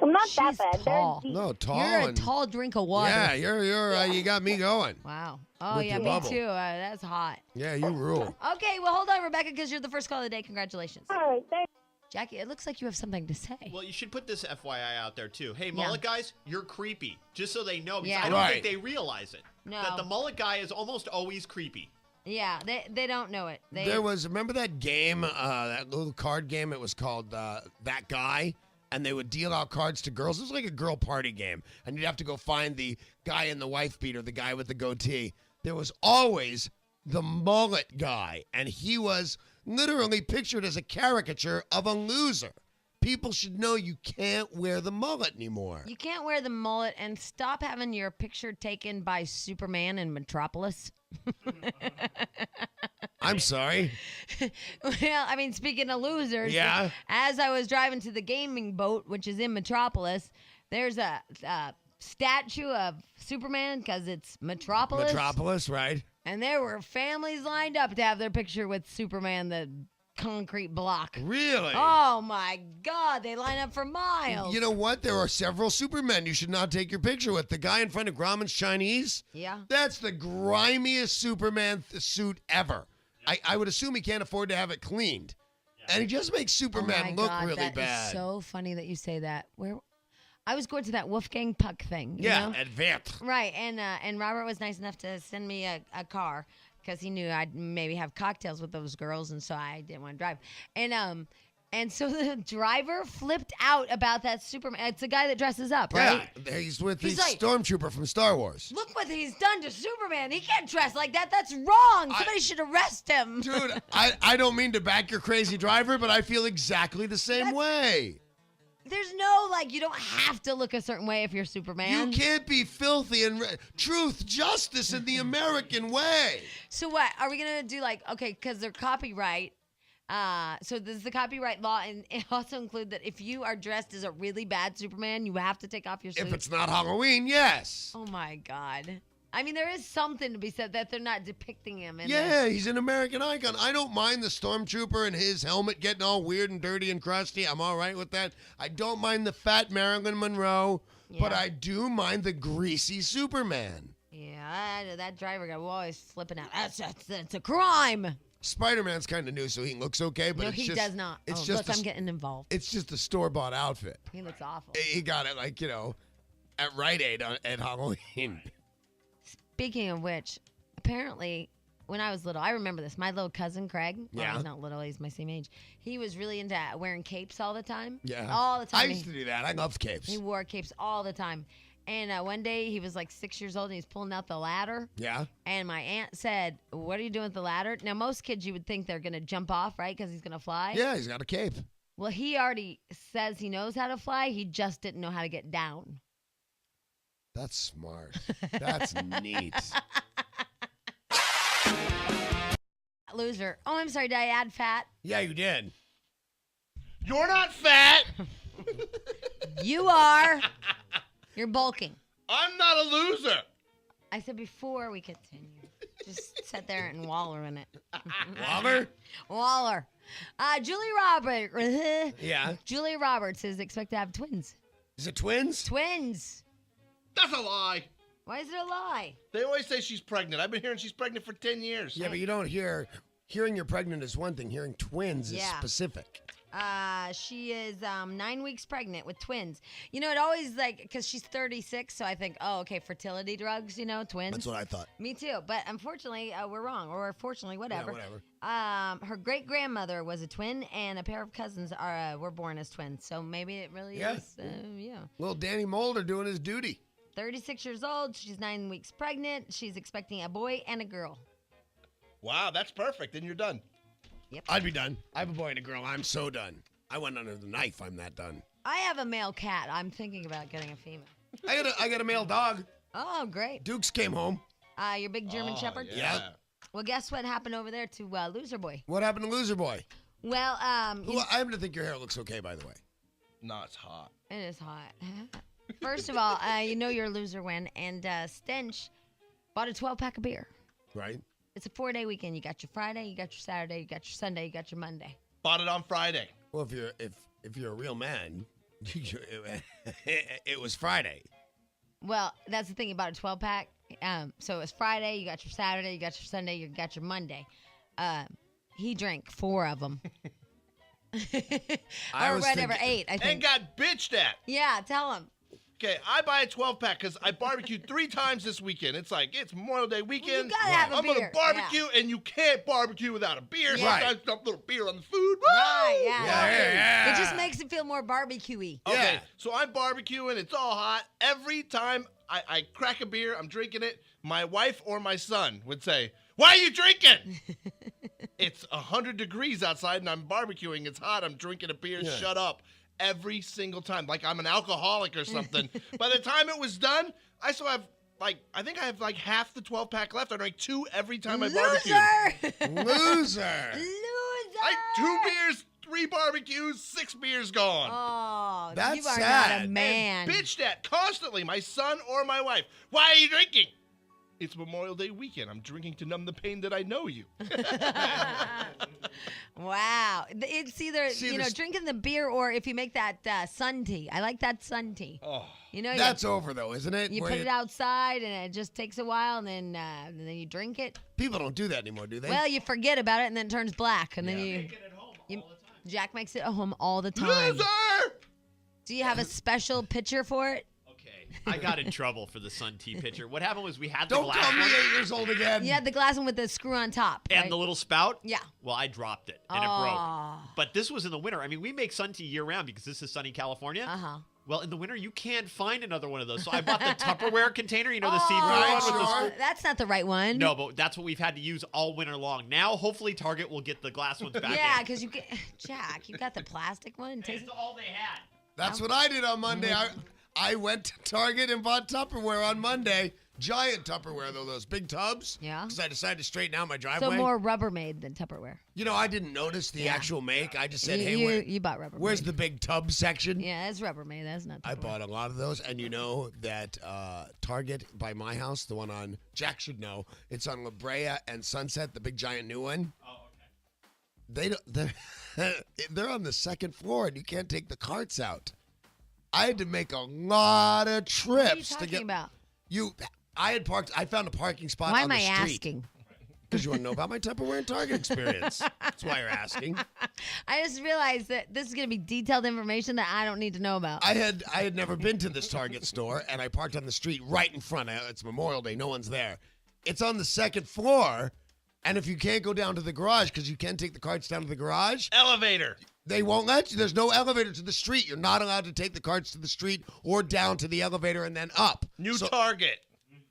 I'm not She's that bad. They're tall. deep. No, tall. You're a and- tall drink of water. Yeah, you got me going. Wow. Oh, With yeah, your me bubble. too. That's hot. Yeah, you rule. Okay, well, hold on, Rebecca, because you're the first call of the day. Congratulations. All right, thanks. Jackie, it looks like you have something to say. Well, you should put this FYI out there too. Hey, mullet guys, you're creepy. Just so they know, because Yeah. I don't Right. think they realize it. No. That the mullet guy is almost always creepy. Yeah, they don't know it. Remember that game, that little card game? It was called That Guy, and they would deal out cards to girls. It was like a girl party game, and you'd have to go find the guy in the wife beater, the guy with the goatee. There was always the mullet guy, and he was literally pictured as a caricature of a loser. People should know you can't wear the mullet anymore. You can't wear the mullet and stop having your picture taken by Superman in Metropolis. I'm sorry. Well, I mean, speaking of losers, Yeah. as I was driving to the gaming boat, which is in Metropolis, there's a statue of Superman because it's Metropolis. Metropolis, right? And there were families lined up to have their picture with Superman, the concrete block. Really? Oh my God, they line up for miles. You know what? There are several Supermen you should not take your picture with. The guy in front of Grauman's Chinese, Yeah. that's the grimiest Superman suit ever. I would assume he can't afford to have it cleaned. And he just makes Oh Superman my look God, really that bad. is so funny that you say that. Where I was going to that Wolfgang Puck thing. You yeah, know? at Vert. Right, and Robert was nice enough to send me a car because he knew I'd maybe have cocktails with those girls, and so I didn't want to drive. And so the driver flipped out about that Superman. It's the guy that dresses up, right? Yeah, he's with He's the like- Stormtrooper from Star Wars. Look what he's done to Superman. He can't dress like that. That's wrong. I- Somebody should arrest him. Dude, I don't mean to back your crazy driver, but I feel exactly the same way. There's no, you don't have to look a certain way if you're Superman. You can't be filthy and truth, justice in the American way. So what? Are we going to do okay, because they're copyright. So does the copyright law and it also include that if you are dressed as a really bad Superman, you have to take off your suit? If it's not Halloween, yes. Oh my God. I mean, there is something to be said that they're not depicting him in Yeah, he's an American icon. I don't mind the Stormtrooper and his helmet getting all weird and dirty and crusty. I'm all right with that. I don't mind the fat Marilyn Monroe, but Yeah. I do mind the greasy Superman. Yeah. That driver guy was always slipping out. That's a crime. Spider-Man's kind of new, so he looks okay, but No, it's he just, does not. It's Oh, just look, I'm getting involved. It's just a store-bought outfit. He looks awful. He got it at Rite Aid at Halloween. Speaking of which, apparently, when I was little, I remember this. My little cousin, Craig, well, Yeah. he's not little, he's my same age. He was really into wearing capes all the time. Yeah. All the time. I used to do that. I loved capes. He wore capes all the time. And one day, he was like 6 years old, and he's pulling out the ladder. Yeah. And my aunt said, "What are you doing with the ladder?" Now, most kids, you would think they're going to jump off, right? Because he's going to fly. Yeah, he's got a cape. Well, he already says he knows how to fly. He just didn't know how to get down. That's smart. That's neat. Loser. Oh, I'm sorry. Did I add fat? Yeah, you did. You're not fat. You are. You're bulking. I'm not a loser. I said before we continue. Just sit there and waller in it. Waller? Waller. Julie Roberts. Yeah. Julie Roberts is expected to have twins. Is it twins? Twins. That's a lie. Why is it a lie? They always say she's pregnant. I've been hearing she's pregnant for 10 years. Yeah, but you don't hearing you're pregnant is one thing. Hearing twins is Yeah. specific. She is 9 weeks pregnant with twins. You know, it always because she's 36, so I think, oh, okay, fertility drugs, twins. That's what I thought. Me too. But unfortunately, we're wrong. Or fortunately, whatever. Yeah, whatever. Her great grandmother was a twin, and a pair of cousins were born as twins. So maybe it really Yeah. is. Yeah. Little Danny Mulder doing his duty. 36 years old. She's 9 weeks pregnant. She's expecting a boy and a girl. Wow, that's perfect. Then you're done. Yep. I'd be done. I have a boy and a girl. I'm so done. I went under the knife. I'm that done. I have a male cat. I'm thinking about getting a female. I got a male dog. Oh, great. Dukes came home. Your big German Shepherd? Yeah. Well, guess what happened over there to Loser Boy? What happened to Loser Boy? Well, I happen to think your hair looks okay, by the way. No, it's hot. it is hot. First of all, you're a loser when, and Stench bought a 12-pack of beer. Right? It's a 4-day weekend. You got your Friday, you got your Saturday, you got your Sunday, you got your Monday. Bought it on Friday. Well, if you're a real man, it was Friday. Well, that's the thing. You bought a 12-pack. So it was Friday, you got your Saturday, you got your Sunday, you got your Monday. He drank 4 of them. Or whatever, 8, I think. And got bitched at. Yeah, tell him. Okay, I buy a 12-pack because I barbecued 3 times this weekend. It's Memorial Day weekend. You gotta have a I'm beer. gonna barbecue, and you can't barbecue without a beer. Yeah. So I dump a little beer on the food. Right, Woo! yeah. It just makes it feel more barbecue-y. Okay, Yeah. so I'm barbecuing. It's all hot. Every time I crack a beer, I'm drinking it. My wife or my son would say, "Why are you drinking?" It's 100 degrees outside, and I'm barbecuing. It's hot. I'm drinking a beer. Yeah. Shut up. Every single time, like I'm an alcoholic or something. By the time it was done, I still have I think I have half the 12-pack left. I drank 2 every time I barbecued. Loser! Loser. Loser! 2 beers, 3 barbecues, 6 beers gone. Oh, That's you are not sad. a man. Bitched at constantly, my son or my wife. Why are you drinking? It's Memorial Day weekend. I'm drinking to numb the pain that I know you. Wow. It's either, drinking the beer or if you make that sun tea. I like that sun tea. Oh, That's over though, isn't it? you Where put it outside and it just takes a while and then you drink it. People don't do that anymore, do they? Well, you forget about it and then it turns black and then Jack makes it at home all the time. loser! Do you have a special pitcher for it? Okay, I got in trouble for the Sun Tea pitcher. What happened was we had the don't glass tell me one 8 years old again. You had the glass one with the screw on top. and right? the little spout. Yeah. Well, I dropped it and it Oh. broke. But this was in the winter. I mean, we make Sun Tea year round because this is sunny California. Uh-huh. Well, in the winter, you can't find another one of those. So I bought the Tupperware container, the seafood Right, one with the sure. screw. That's not the right one. No, but that's what we've had to use all winter long. Now, hopefully, Target will get the glass ones back Yeah, in. because you get Jack. You got the plastic one. Taste- all they had. That's what I did on Monday. I went to Target and bought Tupperware on Monday. Giant Tupperware, though, those big tubs. Yeah. Because I decided to straighten out my So driveway. more Rubbermaid than Tupperware. I didn't notice the actual make. I just said, you, hey, you bought Rubbermaid. where's the big tub section? Yeah, it's Rubbermaid. That's not. I Tupperware. bought a lot of those, and you know that Target by my house, the one on Jack should know, it's on La Brea and Sunset, the big giant new one. Oh, okay. They're on the 2nd floor, and you can't take the carts out. I had to make a lot of trips What are you to talking get about? I found a parking spot Why on am the I street. asking? Because you want to know about my Tupperware and Target experience. That's why you're asking. I just realized that this is going to be detailed information that I don't need to know about. I had never been to this Target store, and I parked on the street right in front. It's Memorial Day. No one's there. It's on the second floor, and if you can't go down to the garage, because you can take the carts down to the garage, Elevator. they won't let you. There's no elevator to the street. You're not allowed to take the carts to the street or down to the elevator and then up. New So- Target.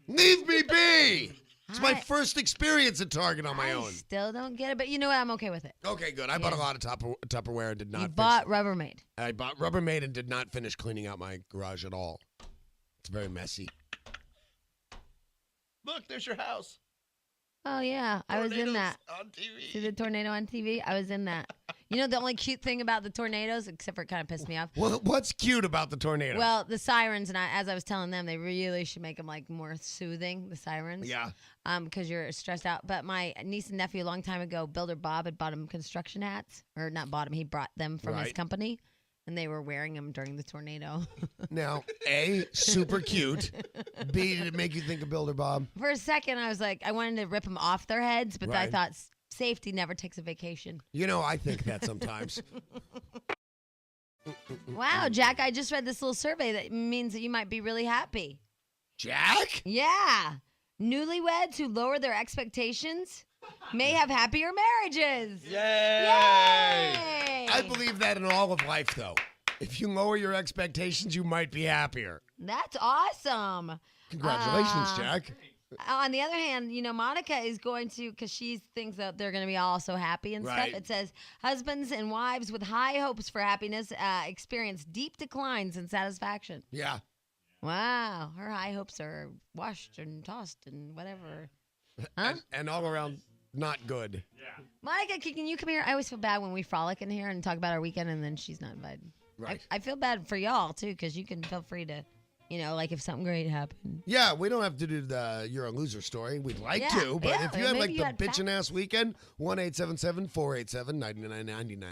Leave me be. It's my I- first experience at Target on my I own. still don't get it, but you know what? I'm okay with it. Okay, good. I bought a lot of Tupperware and did not. You bought Rubbermaid. I bought Rubbermaid and did not finish cleaning out my garage at all. It's very messy. Look, there's your house. Oh, yeah. I was in Tornadoes that. on TV. See the tornado on TV? I was in that. You know the only cute thing about the tornadoes, except for it kind of pissed me off? Well, what's cute about the tornado? Well, the sirens, and as I was telling them, they really should make them like more soothing, the sirens. yeah. Because you're stressed out. But my niece and nephew a long time ago, Builder Bob had bought him construction hats. Or not bought them, he brought them from his Right. company. And they were wearing them during the tornado. Now, A, super cute. B, did it make you think of Builder Bob? For a second, I was like, I wanted to rip them off their heads, but I Right. thought safety never takes a vacation. You know, I think that sometimes. Wow, Jack, I just read this little survey that means that you might be really happy. Jack? Yeah. Newlyweds who lower their expectations may have happier marriages. Yay! Yay! I believe that in all of life, though. If you lower your expectations, you might be happier. That's awesome. Congratulations, Jack. On the other hand, you know, Monica is going to, because she thinks that they're going to be all so happy and Right. stuff. It says, husbands and wives with high hopes for happiness experience deep declines in satisfaction. Yeah. Wow. Her high hopes are washed and tossed and whatever. Huh? And all around, not good. Monica, can you come here? I always feel bad when we frolic in here and talk about our weekend and then she's not invited. Right. I feel bad for y'all, too, because you can feel free to, you know, like if something great happened. Yeah, we don't have to do the You're a Loser story. We'd like Yeah, to, but yeah, if you had maybe like you the had bitchin' ass weekend, 1-877-487-9999.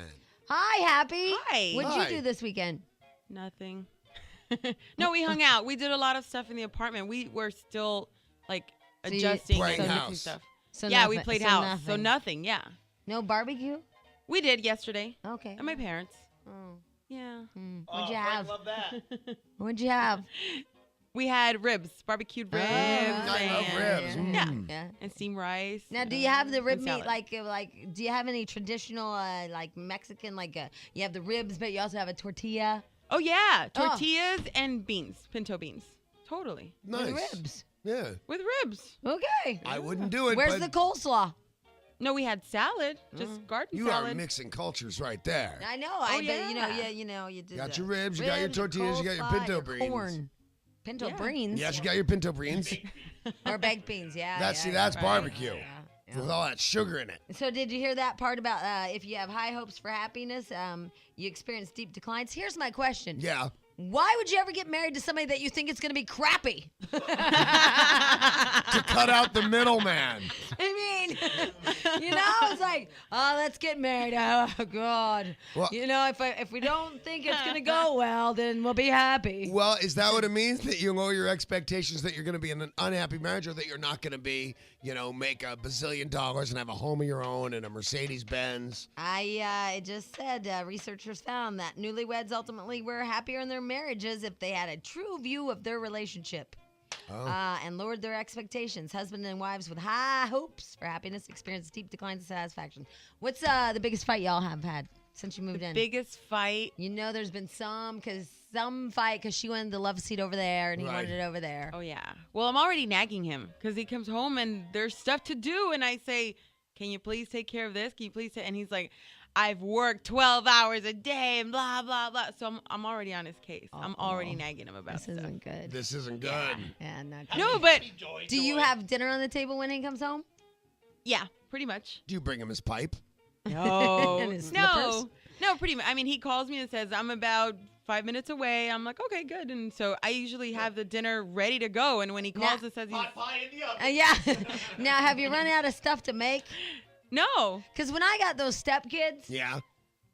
Hi, Happy. Hi. What'd Hi. you do this weekend? Nothing. No, we hung out. We did a lot of stuff in the apartment. We were still like So you- adjusting Playing and house. fixing stuff. So Yeah, we nothing- played so house. So nothing. nothing. Yeah, No barbecue? we did yesterday Okay. at my parents. Oh. Yeah, What'd you Frank have? loved that. What'd you have? we had ribs, barbecued ribs, I love and, ribs. Yeah. Mm. Yeah. and steamed rice. Now, do you have the rib and meat salad. like? Do you have any traditional like Mexican you have the ribs, but you also have a tortilla Oh yeah, Oh. tortillas and beans, pinto beans. Totally Nice. with ribs? Yeah. with ribs. Okay. I wouldn't do it. Where's but the coleslaw? No, we had salad, just garden you salad. are mixing cultures right there. I know. Oh, You know, you did Got the your ribs, you got your tortillas, you got your coleslaw, pinto beans. corn, pinto Yeah. beans, Yes, you got your pinto beans. or baked beans. Yeah. That's yeah, that's right. barbecue Yeah. with all that sugar in it. So did you hear that part about if you have high hopes for happiness, you experience deep declines? Here's my question. Yeah. Why would you ever get married to somebody that you think is going to be crappy? To cut out the middleman. I mean, you know, it's like, oh, let's get married. Oh, God. Well- you know, if we don't think it's going to go well, then we'll be happy. Well, is that what it means? That you lower your expectations that you're going to be in an unhappy marriage, or that you're not going to be, make $1 bazillion and have a home of your own and a Mercedes Benz? I just said researchers found that newlyweds ultimately were happier in their marriages if they had a true view of their relationship. And lowered their expectations. Husband and wives with high hopes for happiness experience deep declines in satisfaction. What's the biggest fight y'all have had since you moved in? Biggest fight. You know, there's been some fight because she wanted the love seat over there and he Right. wanted it over there. Oh yeah. Well, I'm already nagging him because he comes home and there's stuff to do, and I say, "Can you please take care of this? Can you please?" And he's like, "I've worked 12 hours a day and blah blah blah." So I'm already on his case. I'm already nagging him about This stuff. isn't good. This isn't good. Yeah, not good. No, but Do you have dinner on the table when he comes home? yeah, pretty much. Do you bring him his pipe? No, And his slippers? no, pretty much. I mean, he calls me and says, "I'm about 5 minutes away." I'm like, "Okay, good." And so I usually have the dinner ready to go. And when he calls and says he's Hot pie in the oven. Yeah. Now, have you run out of stuff to make? no, Because when I got those stepkids, Yeah.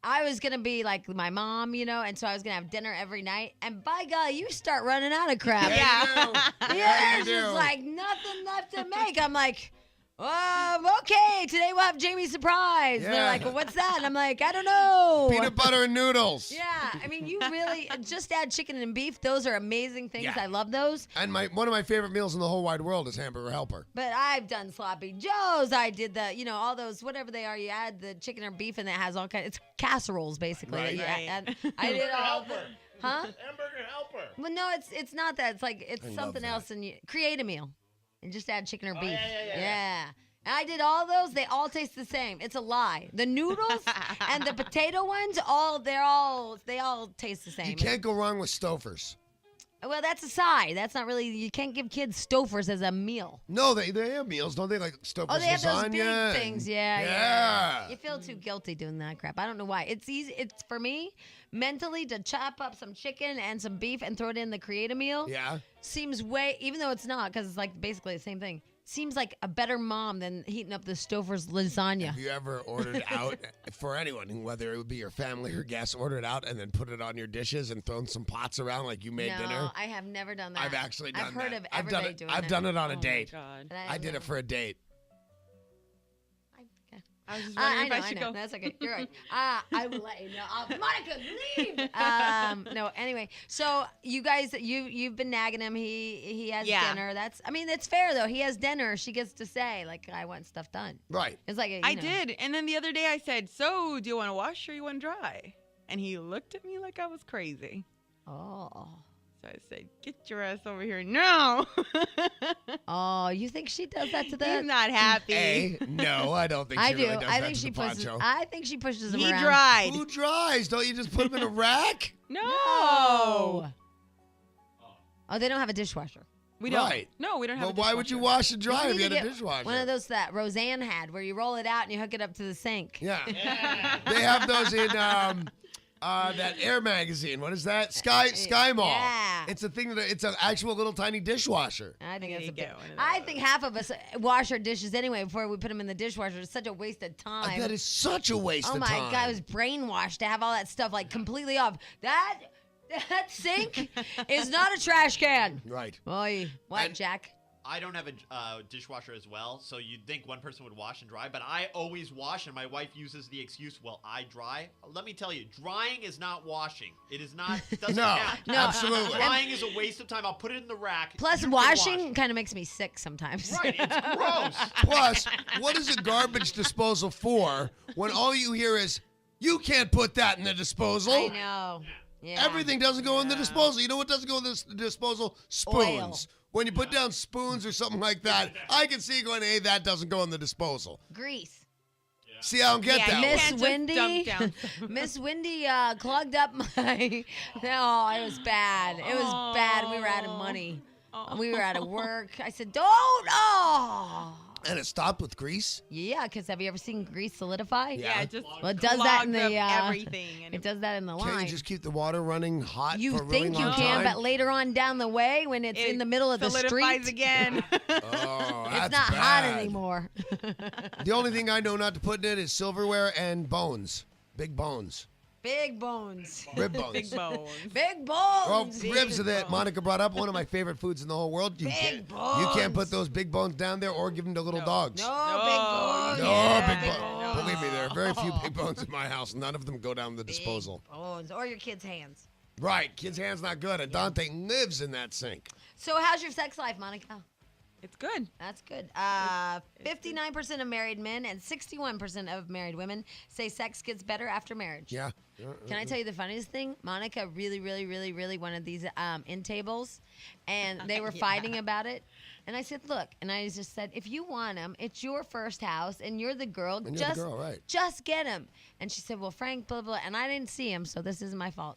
I was gonna be like my mom, and so I was gonna have dinner every night. And by God, you start running out of crap. Yeah. Yeah, you there's just do. like nothing left to make. I'm like, okay, today we'll have Jamie's surprise. Yeah. They're like, well, what's that? And I'm like, I don't know. Peanut butter and noodles. Yeah, I mean, you really just add chicken and beef. Those are amazing things. Yeah. I love those. And one of my favorite meals in the whole wide world is Hamburger Helper. But I've done sloppy joes. I did all those, whatever they are. You add the chicken or beef, and it has all kinds. It's casseroles basically. Right. I did all the, huh? Hamburger helper. Well, no, it's not that. It's I love something that. else, and you create a meal, and just add chicken or beef. yeah. And I did all those. They all taste the same. It's a lie. The noodles and the potato ones, they all taste the same. You can't go wrong with Stouffer's. Well, that's a side. That's not really. You can't give kids Stouffer's as a meal. No, they have meals, don't they? Like Stouffer's Oh, they have those lasagna. big and- things. Yeah. Yeah. You feel too guilty doing that crap. I don't know why. It's easy. It's for me mentally to chop up some chicken and some beef and throw it in the create a meal. Yeah. Seems way, even though it's not, because it's like basically the same thing. Seems like a better mom than heating up the Stouffer's lasagna. Have you ever ordered out for anyone, whether it would be your family or guests, ordered out and then put it on your dishes and thrown some pots around like you made No, dinner? I have never done that. I've actually done I've heard that. of I've done everybody it. doing I've that. done it on a Oh my date. God. But I did it for a date. Okay. I was just I wondering if know, I should I know. go. That's okay. You're right. I will let you know. Monica, leave. No. Anyway, so you guys, you've been nagging him. He has Yeah. dinner. It's fair though. He has dinner. She gets to say like, I want stuff done. Right. It's like I did. And then the other day I said, so do you want to wash or you want dry? And he looked at me like I was crazy. Oh. So I said, get your ass over here. No. Oh, you think she does that to the? He's not happy. No, I don't think she I do. really does I that think to she the pushes. poncho. I think she pushes him He around. dried. Who dries? Don't you just put them in a rack? No. Oh, they don't have a dishwasher. We don't. Right. No, we don't have But a why would you dishwasher. wash and dry You if you need had to a get dishwasher? One of those that Roseanne had, where you roll it out and you hook it up to the sink. Yeah. They have those in that Air magazine. What is that? Sky Mall. Yeah. It's a thing that it's an actual little tiny dishwasher. I think There that's you a bit. go, one of I think half of us wash our dishes anyway before we put them in the dishwasher. It's such a waste of time. That is such a waste Oh of my time. God, I was brainwashed to have all that stuff like completely off. That sink is not a trash can. Right. Boy, what, And- Jack? I don't have a dishwasher as well, so you'd think one person would wash and dry, but I always wash, and my wife uses the excuse, well, I dry. Let me tell you, drying is not washing. It is not, doesn't No, count. No. absolutely. Drying is a waste of time. I'll put it in the rack. Plus, You can washing wash. kind of makes me sick sometimes. Right, it's gross. Plus, what is a garbage disposal for when all you hear is, you can't put that in the disposal? I know. Yeah. Everything doesn't go in the disposal. You know what doesn't go in the disposal? Spoons. Oil. When you put down spoons or something like that, I can see going, hey, that doesn't go in the disposal. Grease. See, I don't get Yeah, that you one. Miss can't just Wendy, dump down. Miss Wendy clogged up my. Oh, it was bad. It was bad. We were out of money. We were out of work. I said, "Don't." Oh, And it stopped with grease? yeah. Because have you ever seen grease solidify? Yeah, it just Well, it does that in clogs the up everything. And It does that in the Can't line. you just keep the water running hot You for a really think you long can, time? but later on down the way, when it's in the middle of the solidifies street, again. Oh, it's that's not hot bad. anymore. The only thing I know not to put in it is silverware and bones. Big bones. Big bones. Rib bones. Big bones. Big Oh, bones. ribs are that Monica brought up. One of my favorite foods in the whole world. You Big can't put bones. those big bones down there or give them to little dogs. No, No, big bones. No Yeah, big big bones. bones. Believe me, there are very few big bones in my house. None of them go down the disposal. Big bones. Or your kid's hands. Right. Kid's hand's not good. And Dante lives in that sink. So how's your sex life, Monica? It's good. That's good. 59% of married men and 61% of married women say sex gets better after marriage. Yeah. Can I tell you the funniest thing? Monica really, really, really, really wanted these end tables, and they were fighting about it. And I said, look, and I just said, if you want them, it's your first house, and you're the girl. And you're the girl, right. Just get them. And she said, well, Frank, blah, blah, and I didn't see him, so this isn't my fault.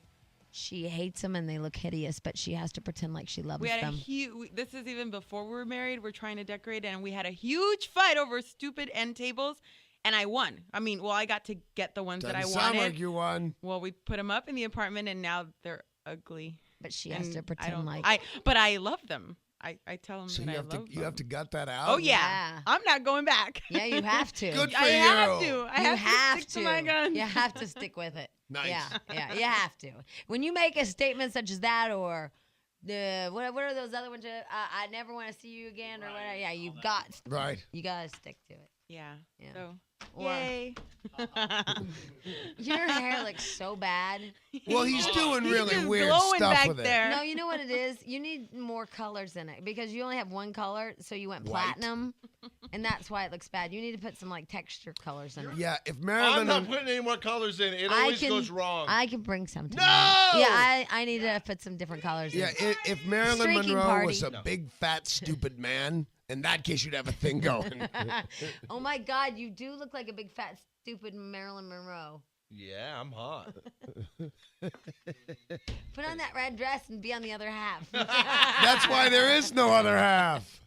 She hates them, and they look hideous, but she has to pretend like she loves We had them. a huge. This is even before we were married. We're trying to decorate, and we had a huge fight over stupid end tables, and I won. I mean, well, I got to get the ones that I Doesn't wanted. sound like you won. Well, we put them up in the apartment, and now they're ugly. But she has And to I pretend don't- like. But I love them. I tell him So that you I have to love you have to them. gut that out. Oh yeah. Yeah. I'm not going back. Yeah, you have to. Good for I you. have to. I You have to stick to my guns. You have to stick with it. Nice. Yeah, you have to. When you make a statement such as that, or the what are those other ones? I never want to see you again, or whatever. Yeah, you Right. gotta stick to it. Yeah. Yeah. So Or- yay. Your hair looks so bad. Well, he's doing He's really just weird glowing stuff back with it. there. No, you know what it is? You need more colors in it because you only have one color, so you went White. platinum, and that's why it looks bad. You need to put some like texture colors in it. Yeah, if I'm Marilyn not putting any more colors in. It always goes wrong. I can bring some. No! Tonight. Yeah, I need to put some different colors. Yeah, in. if Marilyn Streaking Monroe was party. a big, fat, stupid man, in that case, you'd have a thing going. Oh my God, you do look like a big fat stupid Marilyn Monroe. Yeah, I'm hot. Put on that red dress and be on the other half. That's why there is no other half.